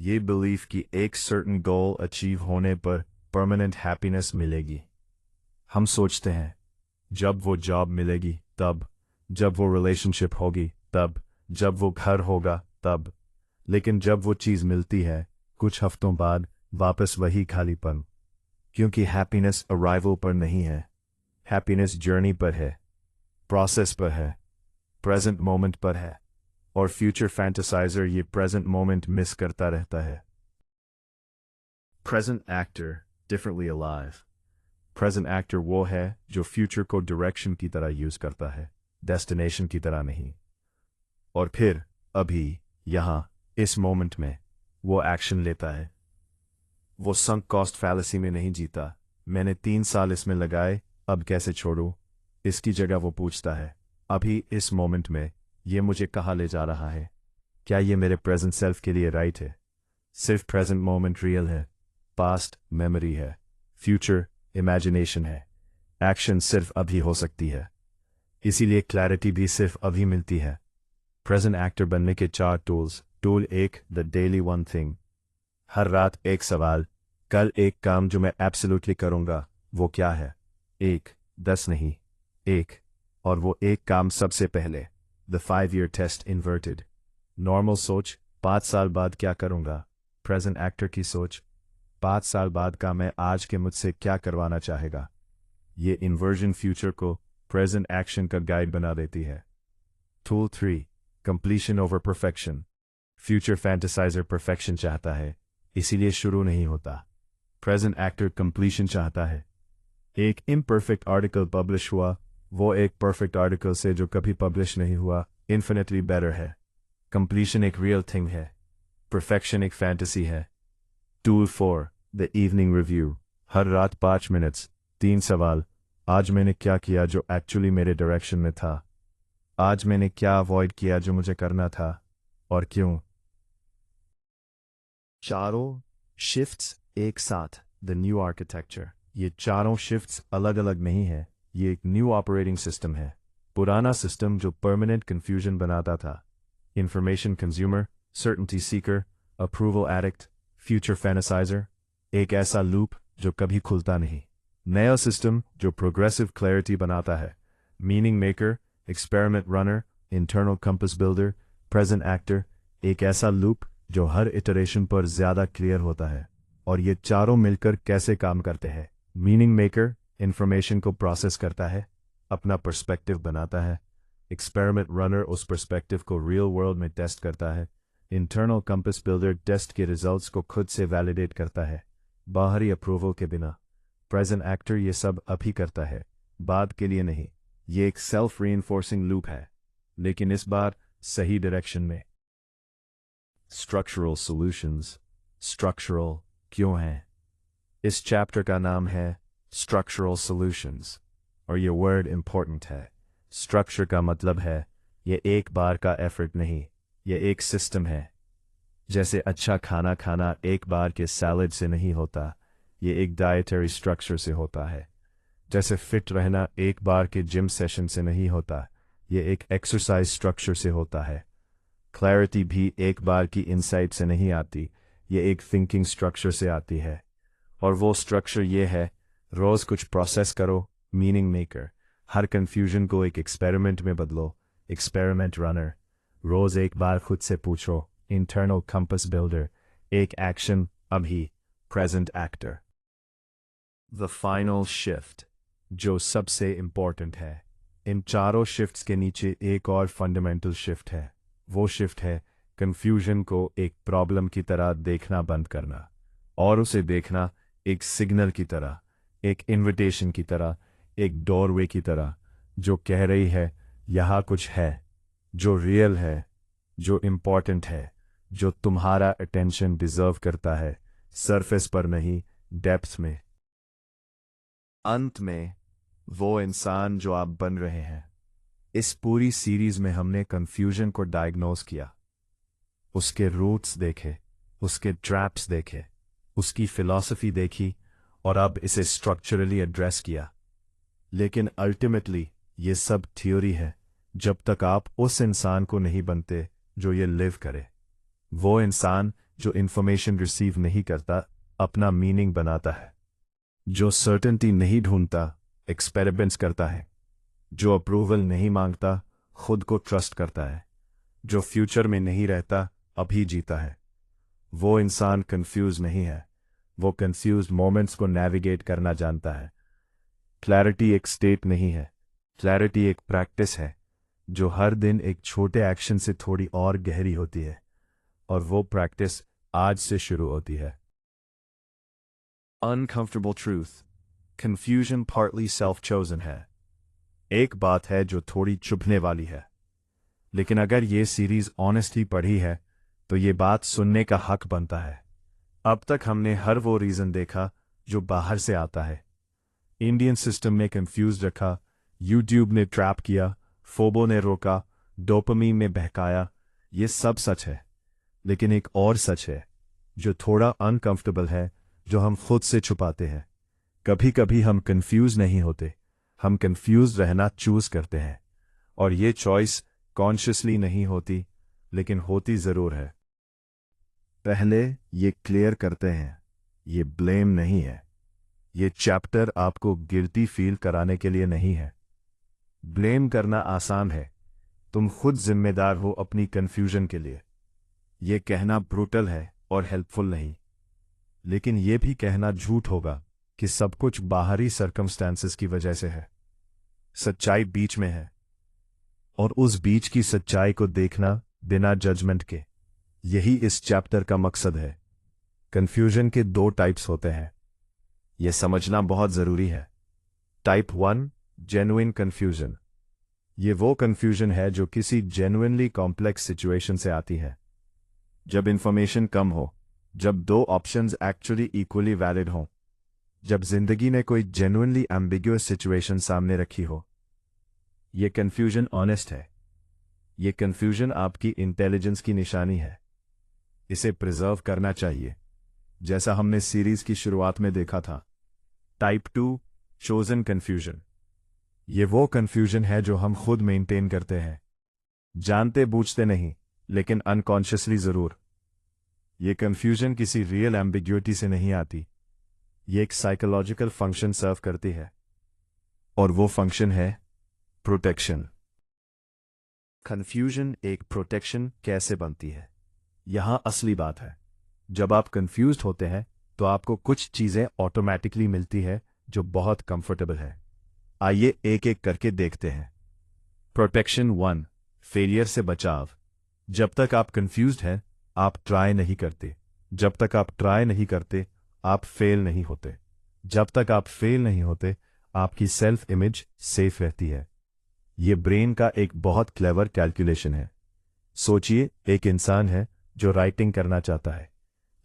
ये बिलीफ कि एक सर्टेन गोल अचीव होने पर परमानेंट हैप्पीनेस मिलेगी। हम सोचते हैं जब वो जॉब मिलेगी तब, जब वो रिलेशनशिप होगी तब, जब वो घर होगा तब। लेकिन जब वो चीज़ मिलती है कुछ हफ्तों बाद वापस वही खालीपन। क्योंकि हैप्पीनेस अराइवल पर नहीं है, हैप्पीनेस जर्नी पर है, प्रोसेस पर है, प्रेजेंट मोमेंट पर है। और फ्यूचर फैंटेसाइजर ये प्रेजेंट मोमेंट मिस करता रहता है। Present actor differently alive. Present actor वो है जो फ्यूचर को डायरेक्शन की तरह यूज करता है, डेस्टिनेशन की तरह नहीं। और फिर अभी यहाँ इस मोमेंट में वो एक्शन लेता है। वो संक कॉस्ट फैलेसी में नहीं जीता, मैंने 3 साल इसमें लगाए अब कैसे छोड़ूं। इसकी जगह वो पूछता है अभी इस मोमेंट में ये मुझे कहाँ ले जा रहा है, क्या ये मेरे प्रेजेंट सेल्फ के लिए राइट है। सिर्फ प्रेजेंट मोमेंट रियल है, पास्ट मेमोरी है, फ्यूचर इमेजिनेशन है। एक्शन सिर्फ अभी हो सकती है, इसीलिए क्लैरिटी भी सिर्फ अभी मिलती है। प्रेजेंट एक्टर बनने के 4 tools. Tool 1, the daily one thing. हर रात एक सवाल, कल एक काम जो मैं एब्सोल्युटली करूंगा वो क्या है। 1, 10 नहीं, 1। और वो एक काम सबसे पहले। The 5-year test inverted. Normal सोच 5 साल बाद क्या करूंगा। प्रेजेंट एक्टर की सोच 5 साल बाद का मैं आज के मुझसे क्या करवाना चाहेगा। ये इन्वर्जन फ्यूचर को प्रेजेंट एक्शन का गाइड बना देती है। Tool 3, completion over perfection. Future fantasizer perfection चाहता है, इसीलिए शुरू नहीं होता। प्रेजेंट एक्टर कंप्लीशन चाहता है। एक इम्परफेक्ट आर्टिकल पब्लिश हुआ, वो एक परफेक्ट आर्टिकल से जो कभी पब्लिश नहीं हुआ इन्फिनिटली बेटर है। कंप्लीशन एक रियल थिंग है, परफेक्शन एक फैंटेसी है। Tool 4, the evening review. हर रात 5 मिनट्स, 3 सवाल। आज मैंने क्या किया जो एक्चुअली मेरे डायरेक्शन में था। आज मैंने क्या अवॉइड किया जो मुझे करना था, और क्यों। चारों शिफ्ट्स एक साथ, द न्यू आर्किटेक्चर। ये चारों शिफ्ट्स अलग अलग नहीं है, ये एक न्यू ऑपरेटिंग सिस्टम है। पुराना सिस्टम जो परमानेंट कंफ्यूजन बनाता था, information consumer, certainty seeker, approval addict, future fantasiser, एक ऐसा लूप जो कभी खुलता नहीं। नया सिस्टम जो प्रोग्रेसिव क्लैरिटी बनाता है, meaning maker, experiment runner, internal compass builder, present actor, एक ऐसा लूप जो हर इटरेशन पर ज्यादा क्लियर होता है। और ये चारों मिलकर कैसे काम करते हैं। मीनिंग मेकर इंफॉर्मेशन को प्रोसेस करता है, अपना पर्सपेक्टिव बनाता है। एक्सपेरिमेंट रनर उस पर्सपेक्टिव को रियल वर्ल्ड में टेस्ट करता है। इंटरनल कंपास बिल्डर टेस्ट के रिजल्ट्स को खुद से वैलिडेट करता है, बाहरी अप्रूवल के बिना। प्रेजेंट एक्टर ये सब अभी करता है, बाद के लिए नहीं। ये एक सेल्फ रीइंफोर्सिंग लूप है, लेकिन इस बार सही डायरेक्शन में। Structural solutions. स्ट्रक्चरल क्यों है? इस चैप्टर का नाम है स्ट्रक्चरल सॉल्यूशंस, और ये वर्ड इंपॉर्टेंट है। स्ट्रक्चर का मतलब है ये एक बार का एफर्ट नहीं, ये एक सिस्टम है। जैसे अच्छा खाना खाना एक बार के सैलड से नहीं होता, ये एक डाइटरी स्ट्रक्चर से होता है। जैसे फिट रहना एक बार के जिम सेशन से नहीं होता, ये एक एक्सरसाइज स्ट्रक्चर से होता है। क्लैरिटी भी एक बार की इंसाइट से नहीं आती, ये एक थिंकिंग स्ट्रक्चर से आती है। और वो स्ट्रक्चर ये है, रोज कुछ प्रोसेस करो, मीनिंग मेकर। हर कंफ्यूजन को एक एक्सपेरिमेंट में बदलो, एक्सपेरिमेंट रनर। रोज एक बार खुद से पूछो, इंटरनल कंपास बिल्डर। एक एक्शन अभी, present actor. The final shift, जो सबसे इंपॉर्टेंट है, इन चारों शिफ्ट्स के नीचे एक और फंडामेंटल शिफ्ट है। वो शिफ्ट है कंफ्यूजन को एक प्रॉब्लम की तरह देखना बंद करना, और उसे देखना एक सिग्नल की तरह, एक इनविटेशन की तरह, एक डोरवे की तरह, जो कह रही है यहाँ कुछ है, जो रियल है, जो इम्पॉर्टेंट है, जो तुम्हारा अटेंशन डिजर्व करता है, सरफेस पर नहीं, डेप्थ में। अंत में, वो इंसान जो आप बन रहे हैं। इस पूरी सीरीज में हमने कंफ्यूजन को डायग्नोज किया, उसके रूट्स देखे, उसके ट्रैप्स देखे, उसकी फिलॉसफी देखी, और अब इसे स्ट्रक्चरली एड्रेस किया। लेकिन अल्टीमेटली ये सब थ्योरी है जब तक आप उस इंसान को नहीं बनते जो ये लिव करे। वो इंसान जो इंफॉर्मेशन रिसीव नहीं करता, अपना मीनिंग बनाता है, जो सर्टेनिटी नहीं ढूंढता, एक्सपेरिमेंट्स करता है, जो अप्रूवल नहीं मांगता, खुद को ट्रस्ट करता है, जो फ्यूचर में नहीं रहता, अभी जीता है। वो इंसान कंफ्यूज नहीं है, वो कंफ्यूज मोमेंट्स को नेविगेट करना जानता है। क्लैरिटी एक स्टेट नहीं है, क्लैरिटी एक प्रैक्टिस है, जो हर दिन एक छोटे एक्शन से थोड़ी और गहरी होती है, और वो प्रैक्टिस आज से शुरू होती है। Uncomfortable truth. Confusion partly self-chosen है। एक बात है जो थोड़ी चुभने वाली है, लेकिन अगर ये सीरीज ऑनेस्टली पढ़ी है तो ये बात सुनने का हक बनता है। अब तक हमने हर वो रीजन देखा जो बाहर से आता है। इंडियन सिस्टम ने कंफ्यूज रखा, यूट्यूब ने ट्रैप किया, फोबो ने रोका, डोपामीन ने बहकाया। ये सब सच है, लेकिन एक और सच है जो थोड़ा अनकंफर्टेबल है, जो हम खुद से छुपाते हैं। कभी कभी हम कंफ्यूज नहीं होते, हम कंफ्यूज रहना चूज करते हैं, और ये चॉइस कॉन्शियसली नहीं होती, लेकिन होती जरूर है। पहले ये क्लियर करते हैं, ये ब्लेम नहीं है। ये चैप्टर आपको गिल्टी फील कराने के लिए नहीं है। ब्लेम करना आसान है, तुम खुद जिम्मेदार हो अपनी कंफ्यूजन के लिए। ये कहना ब्रूटल है और हेल्पफुल नहीं, लेकिन ये भी कहना झूठ होगा कि सब कुछ बाहरी सर्कमस्टेंसेस की वजह से है। सच्चाई बीच में है, और उस बीच की सच्चाई को देखना बिना जजमेंट के, यही इस चैप्टर का मकसद है। कंफ्यूजन के दो टाइप्स होते हैं, यह समझना बहुत जरूरी है। Type 1, genuine confusion. ये वो कंफ्यूजन है जो किसी जेन्युइनली कॉम्प्लेक्स सिचुएशन से आती है। जब इंफॉर्मेशन कम हो, जब दो ऑप्शंस एक्चुअली इक्वली वैलिड हों, जब जिंदगी ने कोई जेन्युइनली एम्बिग्युअस सिचुएशन सामने रखी हो। ये कंफ्यूजन ऑनेस्ट है, ये कंफ्यूजन आपकी इंटेलिजेंस की निशानी है। इसे प्रिजर्व करना चाहिए, जैसा हमने सीरीज की शुरुआत में देखा था। Type 2, chosen confusion. ये वो कंफ्यूजन है जो हम खुद मेंटेन करते हैं, जानते बूझते नहीं, लेकिन अनकॉन्शियसली जरूर। ये कंफ्यूजन किसी रियल एम्बिग्युइटी से नहीं आती, ये एक साइकोलॉजिकल फंक्शन सर्व करती है, और वो फंक्शन है प्रोटेक्शन। कंफ्यूजन एक प्रोटेक्शन कैसे बनती है, यहां असली बात है। जब आप कंफ्यूज्ड होते हैं तो आपको कुछ चीजें ऑटोमेटिकली मिलती है जो बहुत कंफर्टेबल है। आइए एक एक करके देखते हैं। प्रोटेक्शन 1, फेलियर से बचाव। जब तक आप कंफ्यूज्ड हैं, आप ट्राई नहीं करते। जब तक आप ट्राई नहीं करते, आप फेल नहीं होते। जब तक आप फेल नहीं होते, आपकी सेल्फ इमेज सेफ रहती है। ये ब्रेन का एक बहुत क्लेवर कैलकुलेशन है। सोचिए, एक इंसान है जो राइटिंग करना चाहता है,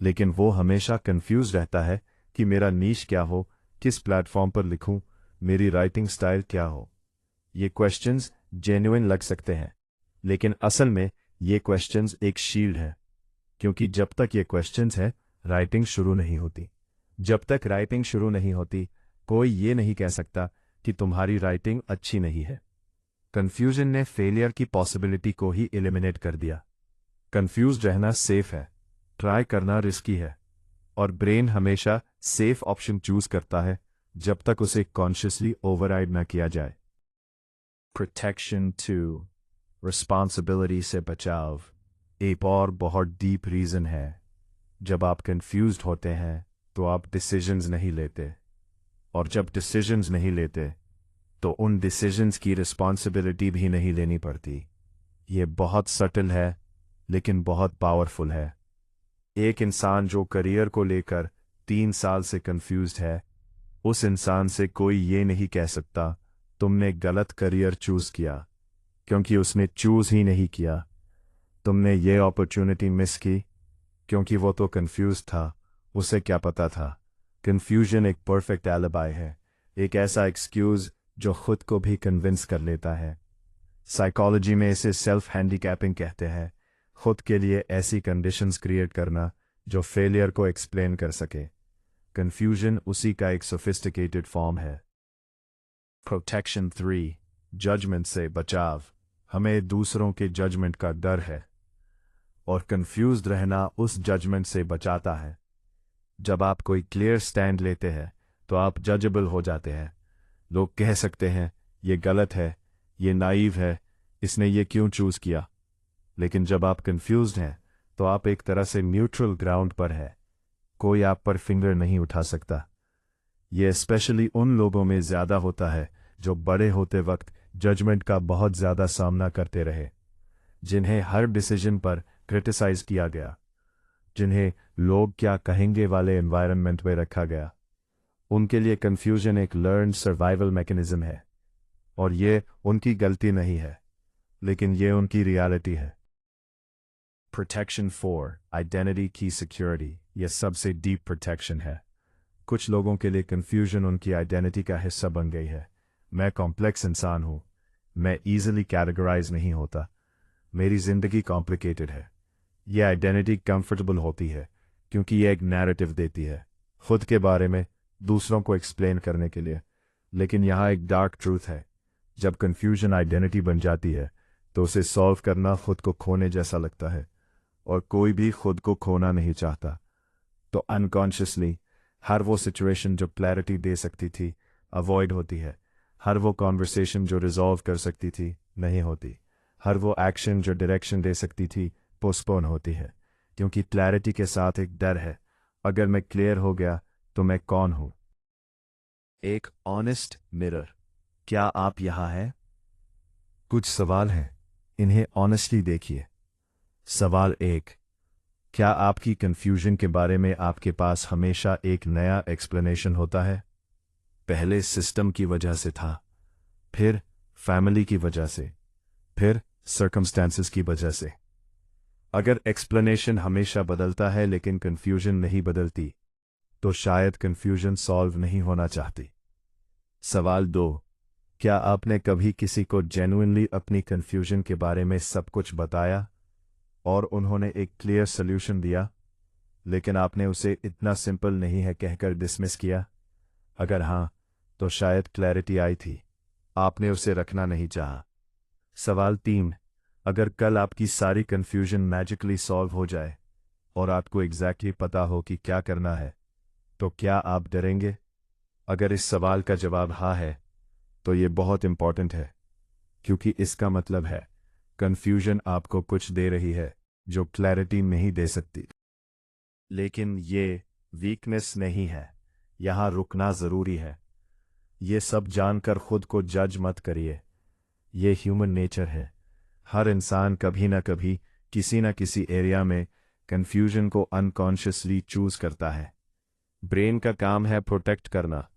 लेकिन वो हमेशा कंफ्यूज रहता है कि मेरा नीश क्या हो, किस प्लेटफॉर्म पर लिखूं, मेरी राइटिंग स्टाइल क्या हो। ये क्वेश्चंस जेन्युइन लग सकते हैं, लेकिन असल में ये क्वेश्चंस एक शील्ड है, क्योंकि जब तक ये क्वेश्चंस हैं, राइटिंग शुरू नहीं होती। जब तक राइटिंग शुरू नहीं होती, कोई ये नहीं कह सकता कि तुम्हारी राइटिंग अच्छी नहीं है। कंफ्यूजन ने फेलियर की पॉसिबिलिटी को ही एलिमिनेट कर दिया। कंफ्यूज रहना सेफ है, ट्राई करना रिस्की है, और ब्रेन हमेशा सेफ ऑप्शन चूज करता है जब तक उसे कॉन्शियसली ओवरराइड ना किया जाए। प्रोटेक्शन 2, रिस्पॉन्सिबिलिटी से बचाव। एक और बहुत डीप रीजन है। जब आप कंफ्यूज्ड होते हैं तो आप डिसीजंस नहीं लेते, और जब डिसीजंस नहीं लेते तो उन डिसीजंस की रिस्पॉन्सिबिलिटी भी नहीं लेनी पड़ती। ये बहुत सटल है लेकिन बहुत पावरफुल है। एक इंसान जो करियर को लेकर 3 साल से कंफ्यूज्ड है, उस इंसान से कोई ये नहीं कह सकता तुमने गलत करियर चूज किया, क्योंकि उसने चूज ही नहीं किया। तुमने ये अपॉर्चुनिटी मिस की क्योंकि वो तो कंफ्यूज था, उसे क्या पता था। कंफ्यूजन एक परफेक्ट एलिबाई है, एक ऐसा एक्सक्यूज जो खुद को भी कन्विंस कर लेता है। साइकोलॉजी में इसे सेल्फ हैंडीकैपिंग कहते हैं, खुद के लिए ऐसी कंडीशंस क्रिएट करना जो फेलियर को एक्सप्लेन कर सके। कंफ्यूजन उसी का एक सोफिस्टिकेटेड फॉर्म है। प्रोटेक्शन 3, जजमेंट से बचाव। हमें दूसरों के जजमेंट का डर है और कंफ्यूज्ड रहना उस जजमेंट से बचाता है। जब आप कोई क्लियर स्टैंड लेते हैं तो आप जजेबल हो जाते हैं। लोग कह सकते हैं ये गलत है, ये नाइव है, इसने ये क्यों चूज किया। लेकिन जब आप कंफ्यूज्ड हैं तो आप एक तरह से न्यूट्रल ग्राउंड पर है, कोई आप पर फिंगर नहीं उठा सकता। ये स्पेशली उन लोगों में ज्यादा होता है जो बड़े होते वक्त जजमेंट का बहुत ज्यादा सामना करते रहे, जिन्हें हर डिसीजन पर क्रिटिसाइज किया गया, जिन्हें लोग क्या कहेंगे वाले एनवायरनमेंट में रखा गया। उनके लिए कंफ्यूजन एक लर्न सर्वाइवल मैकेनिज्म है, और ये उनकी गलती नहीं है, लेकिन ये उनकी रियलिटी है। प्रोटेक्शन 4, आइडेंटिटी की सिक्योरिटी। यह सबसे डीप प्रोटेक्शन है। कुछ लोगों के लिए कंफ्यूजन उनकी आइडेंटिटी का हिस्सा बन गई है। मैं कॉम्प्लेक्स इंसान हूं, मैं ईजिली कैटेगराइज नहीं होता, मेरी जिंदगी कॉम्प्लिकेटेड है। यह आइडेंटिटी कंफर्टेबल होती है क्योंकि यह एक नैरेटिव देती है खुद के बारे में, दूसरों को एक्सप्लेन करने के लिए। लेकिन यहाँ एक डार्क ट्रूथ है, जब कंफ्यूजन आइडेंटिटी बन जाती है तो उसे सॉल्व करना खुद को खोने जैसा लगता है, और कोई भी खुद को खोना नहीं चाहता। तो अनकॉन्शियसली हर वो सिचुएशन जो क्लैरिटी दे सकती थी अवॉइड होती है, हर वो कॉन्वर्सेशन जो रिजॉल्व कर सकती थी नहीं होती, हर वो एक्शन जो डायरेक्शन दे सकती थी पोस्टपोन होती है, क्योंकि क्लैरिटी के साथ एक डर है, अगर मैं क्लियर हो गया तो मैं कौन हूं। एक ऑनेस्ट मिरर। क्या आप यहां हैं? कुछ सवाल हैं, इन्हें ऑनेस्टली देखिए। सवाल 1, क्या आपकी कंफ्यूजन के बारे में आपके पास हमेशा एक नया एक्सप्लेनेशन होता है? पहले सिस्टम की वजह से था, फिर फैमिली की वजह से, फिर सर्कमस्टेंसेस की वजह से। अगर एक्सप्लेनेशन हमेशा बदलता है लेकिन कंफ्यूजन नहीं बदलती, तो शायद कंफ्यूजन सॉल्व नहीं होना चाहती। सवाल 2, क्या आपने कभी किसी को जेन्युइनली अपनी कंफ्यूजन के बारे में सब कुछ बताया और उन्होंने एक क्लियर सॉल्यूशन दिया, लेकिन आपने उसे इतना सिंपल नहीं है कहकर डिसमिस किया? अगर हां, तो शायद क्लैरिटी आई थी, आपने उसे रखना नहीं चाहा। सवाल 3, अगर कल आपकी सारी कंफ्यूजन मैजिकली सॉल्व हो जाए और आपको एग्जैक्टली पता हो कि क्या करना है, तो क्या आप डरेंगे? अगर इस सवाल का जवाब हाँ है, तो ये बहुत इंपॉर्टेंट है, क्योंकि इसका मतलब है कंफ्यूजन आपको कुछ दे रही है जो क्लैरिटी नहीं दे सकती। लेकिन ये वीकनेस नहीं है, यहां रुकना जरूरी है। ये सब जानकर खुद को जज मत करिए, ये ह्यूमन नेचर है। हर इंसान कभी ना कभी किसी ना किसी एरिया में कंफ्यूजन को अनकॉन्शियसली चूज करता है। ब्रेन का काम है प्रोटेक्ट करना,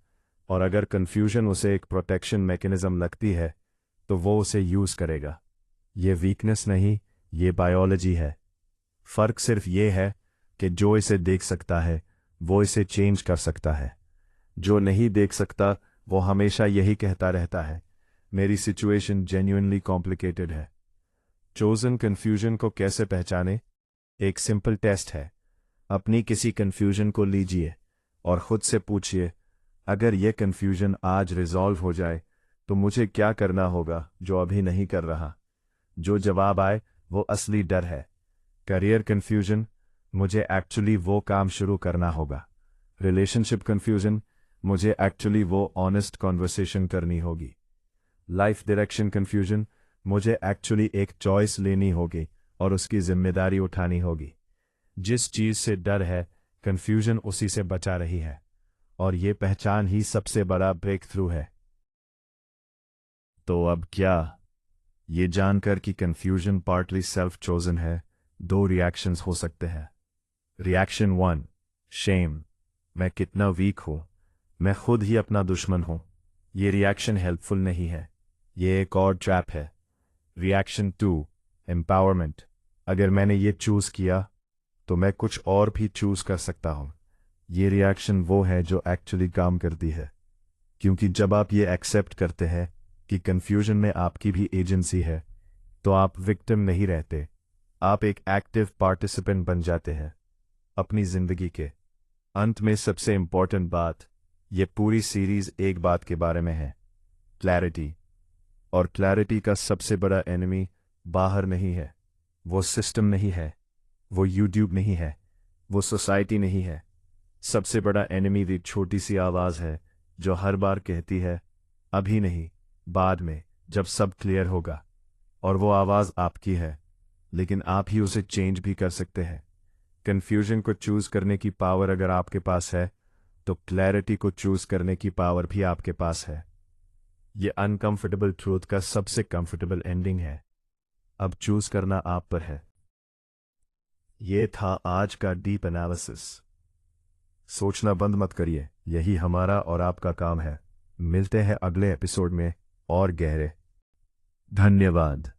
और अगर कंफ्यूजन उसे एक प्रोटेक्शन मैकेनिज्म लगती है तो वो उसे यूज करेगा। ये वीकनेस नहीं, ये बायोलॉजी है। फर्क सिर्फ ये है कि जो इसे देख सकता है वो इसे चेंज कर सकता है, जो नहीं देख सकता वो हमेशा यही कहता रहता है मेरी सिचुएशन जेन्युइनली कॉम्प्लिकेटेड है। चोजन कंफ्यूजन को कैसे पहचाने? एक सिंपल टेस्ट है। अपनी किसी कंफ्यूजन को लीजिए और खुद से पूछिए, अगर यह कंफ्यूजन आज रिजॉल्व हो जाए तो मुझे क्या करना होगा जो अभी नहीं कर रहा? जो जवाब आए वो असली डर है। करियर कंफ्यूजन, मुझे एक्चुअली वो काम शुरू करना होगा। रिलेशनशिप कंफ्यूजन, मुझे एक्चुअली वो ऑनेस्ट कॉन्वर्सेशन करनी होगी। लाइफ डायरेक्शन कंफ्यूजन, मुझे एक्चुअली एक चॉइस लेनी होगी और उसकी जिम्मेदारी उठानी होगी। जिस चीज से डर है, कंफ्यूजन उसी से बचा रही है, और ये पहचान ही सबसे बड़ा ब्रेक थ्रू है। तो अब क्या? ये जानकर कि कंफ्यूजन पार्टली सेल्फ चोजन है, दो रिएक्शंस हो सकते हैं। Reaction 1, shame. मैं कितना वीक हूँ, मैं खुद ही अपना दुश्मन हूँ। ये रिएक्शन हेल्पफुल नहीं है, ये एक और ट्रैप है। Reaction 2, empowerment. अगर मैंने ये चूज किया तो मैं कुछ और भी चूज कर सकता हूँ। ये रिएक्शन वो है जो एक्चुअली काम करती है, क्योंकि जब आप ये एक्सेप्ट करते हैं कि कंफ्यूजन में आपकी भी एजेंसी है, तो आप विक्टिम नहीं रहते, आप एक एक्टिव पार्टिसिपेंट बन जाते हैं अपनी जिंदगी के। अंत में सबसे इंपॉर्टेंट बात, ये पूरी सीरीज एक बात के बारे में है, क्लैरिटी। और क्लैरिटी का सबसे बड़ा एनिमी बाहर नहीं है, वो सिस्टम नहीं है, वो यूट्यूब नहीं है, वो सोसाइटी नहीं है। सबसे बड़ा एनिमी एक छोटी सी आवाज़ है जो हर बार कहती है अभी नहीं, बाद में, जब सब क्लियर होगा। और वो आवाज़ आपकी है, लेकिन आप ही उसे चेंज भी कर सकते हैं। कन्फ्यूजन को चूज करने की पावर अगर आपके पास है, तो क्लैरिटी को चूज करने की पावर भी आपके पास है। ये अनकंफर्टेबल ट्रूथ का सबसे कंफर्टेबल एंडिंग है। अब चूज करना आप पर है। ये था आज का डीप एनालिसिस। सोचना बंद मत करिए, यही हमारा और आपका काम है। मिलते हैं अगले एपिसोड में और गहरे। धन्यवाद।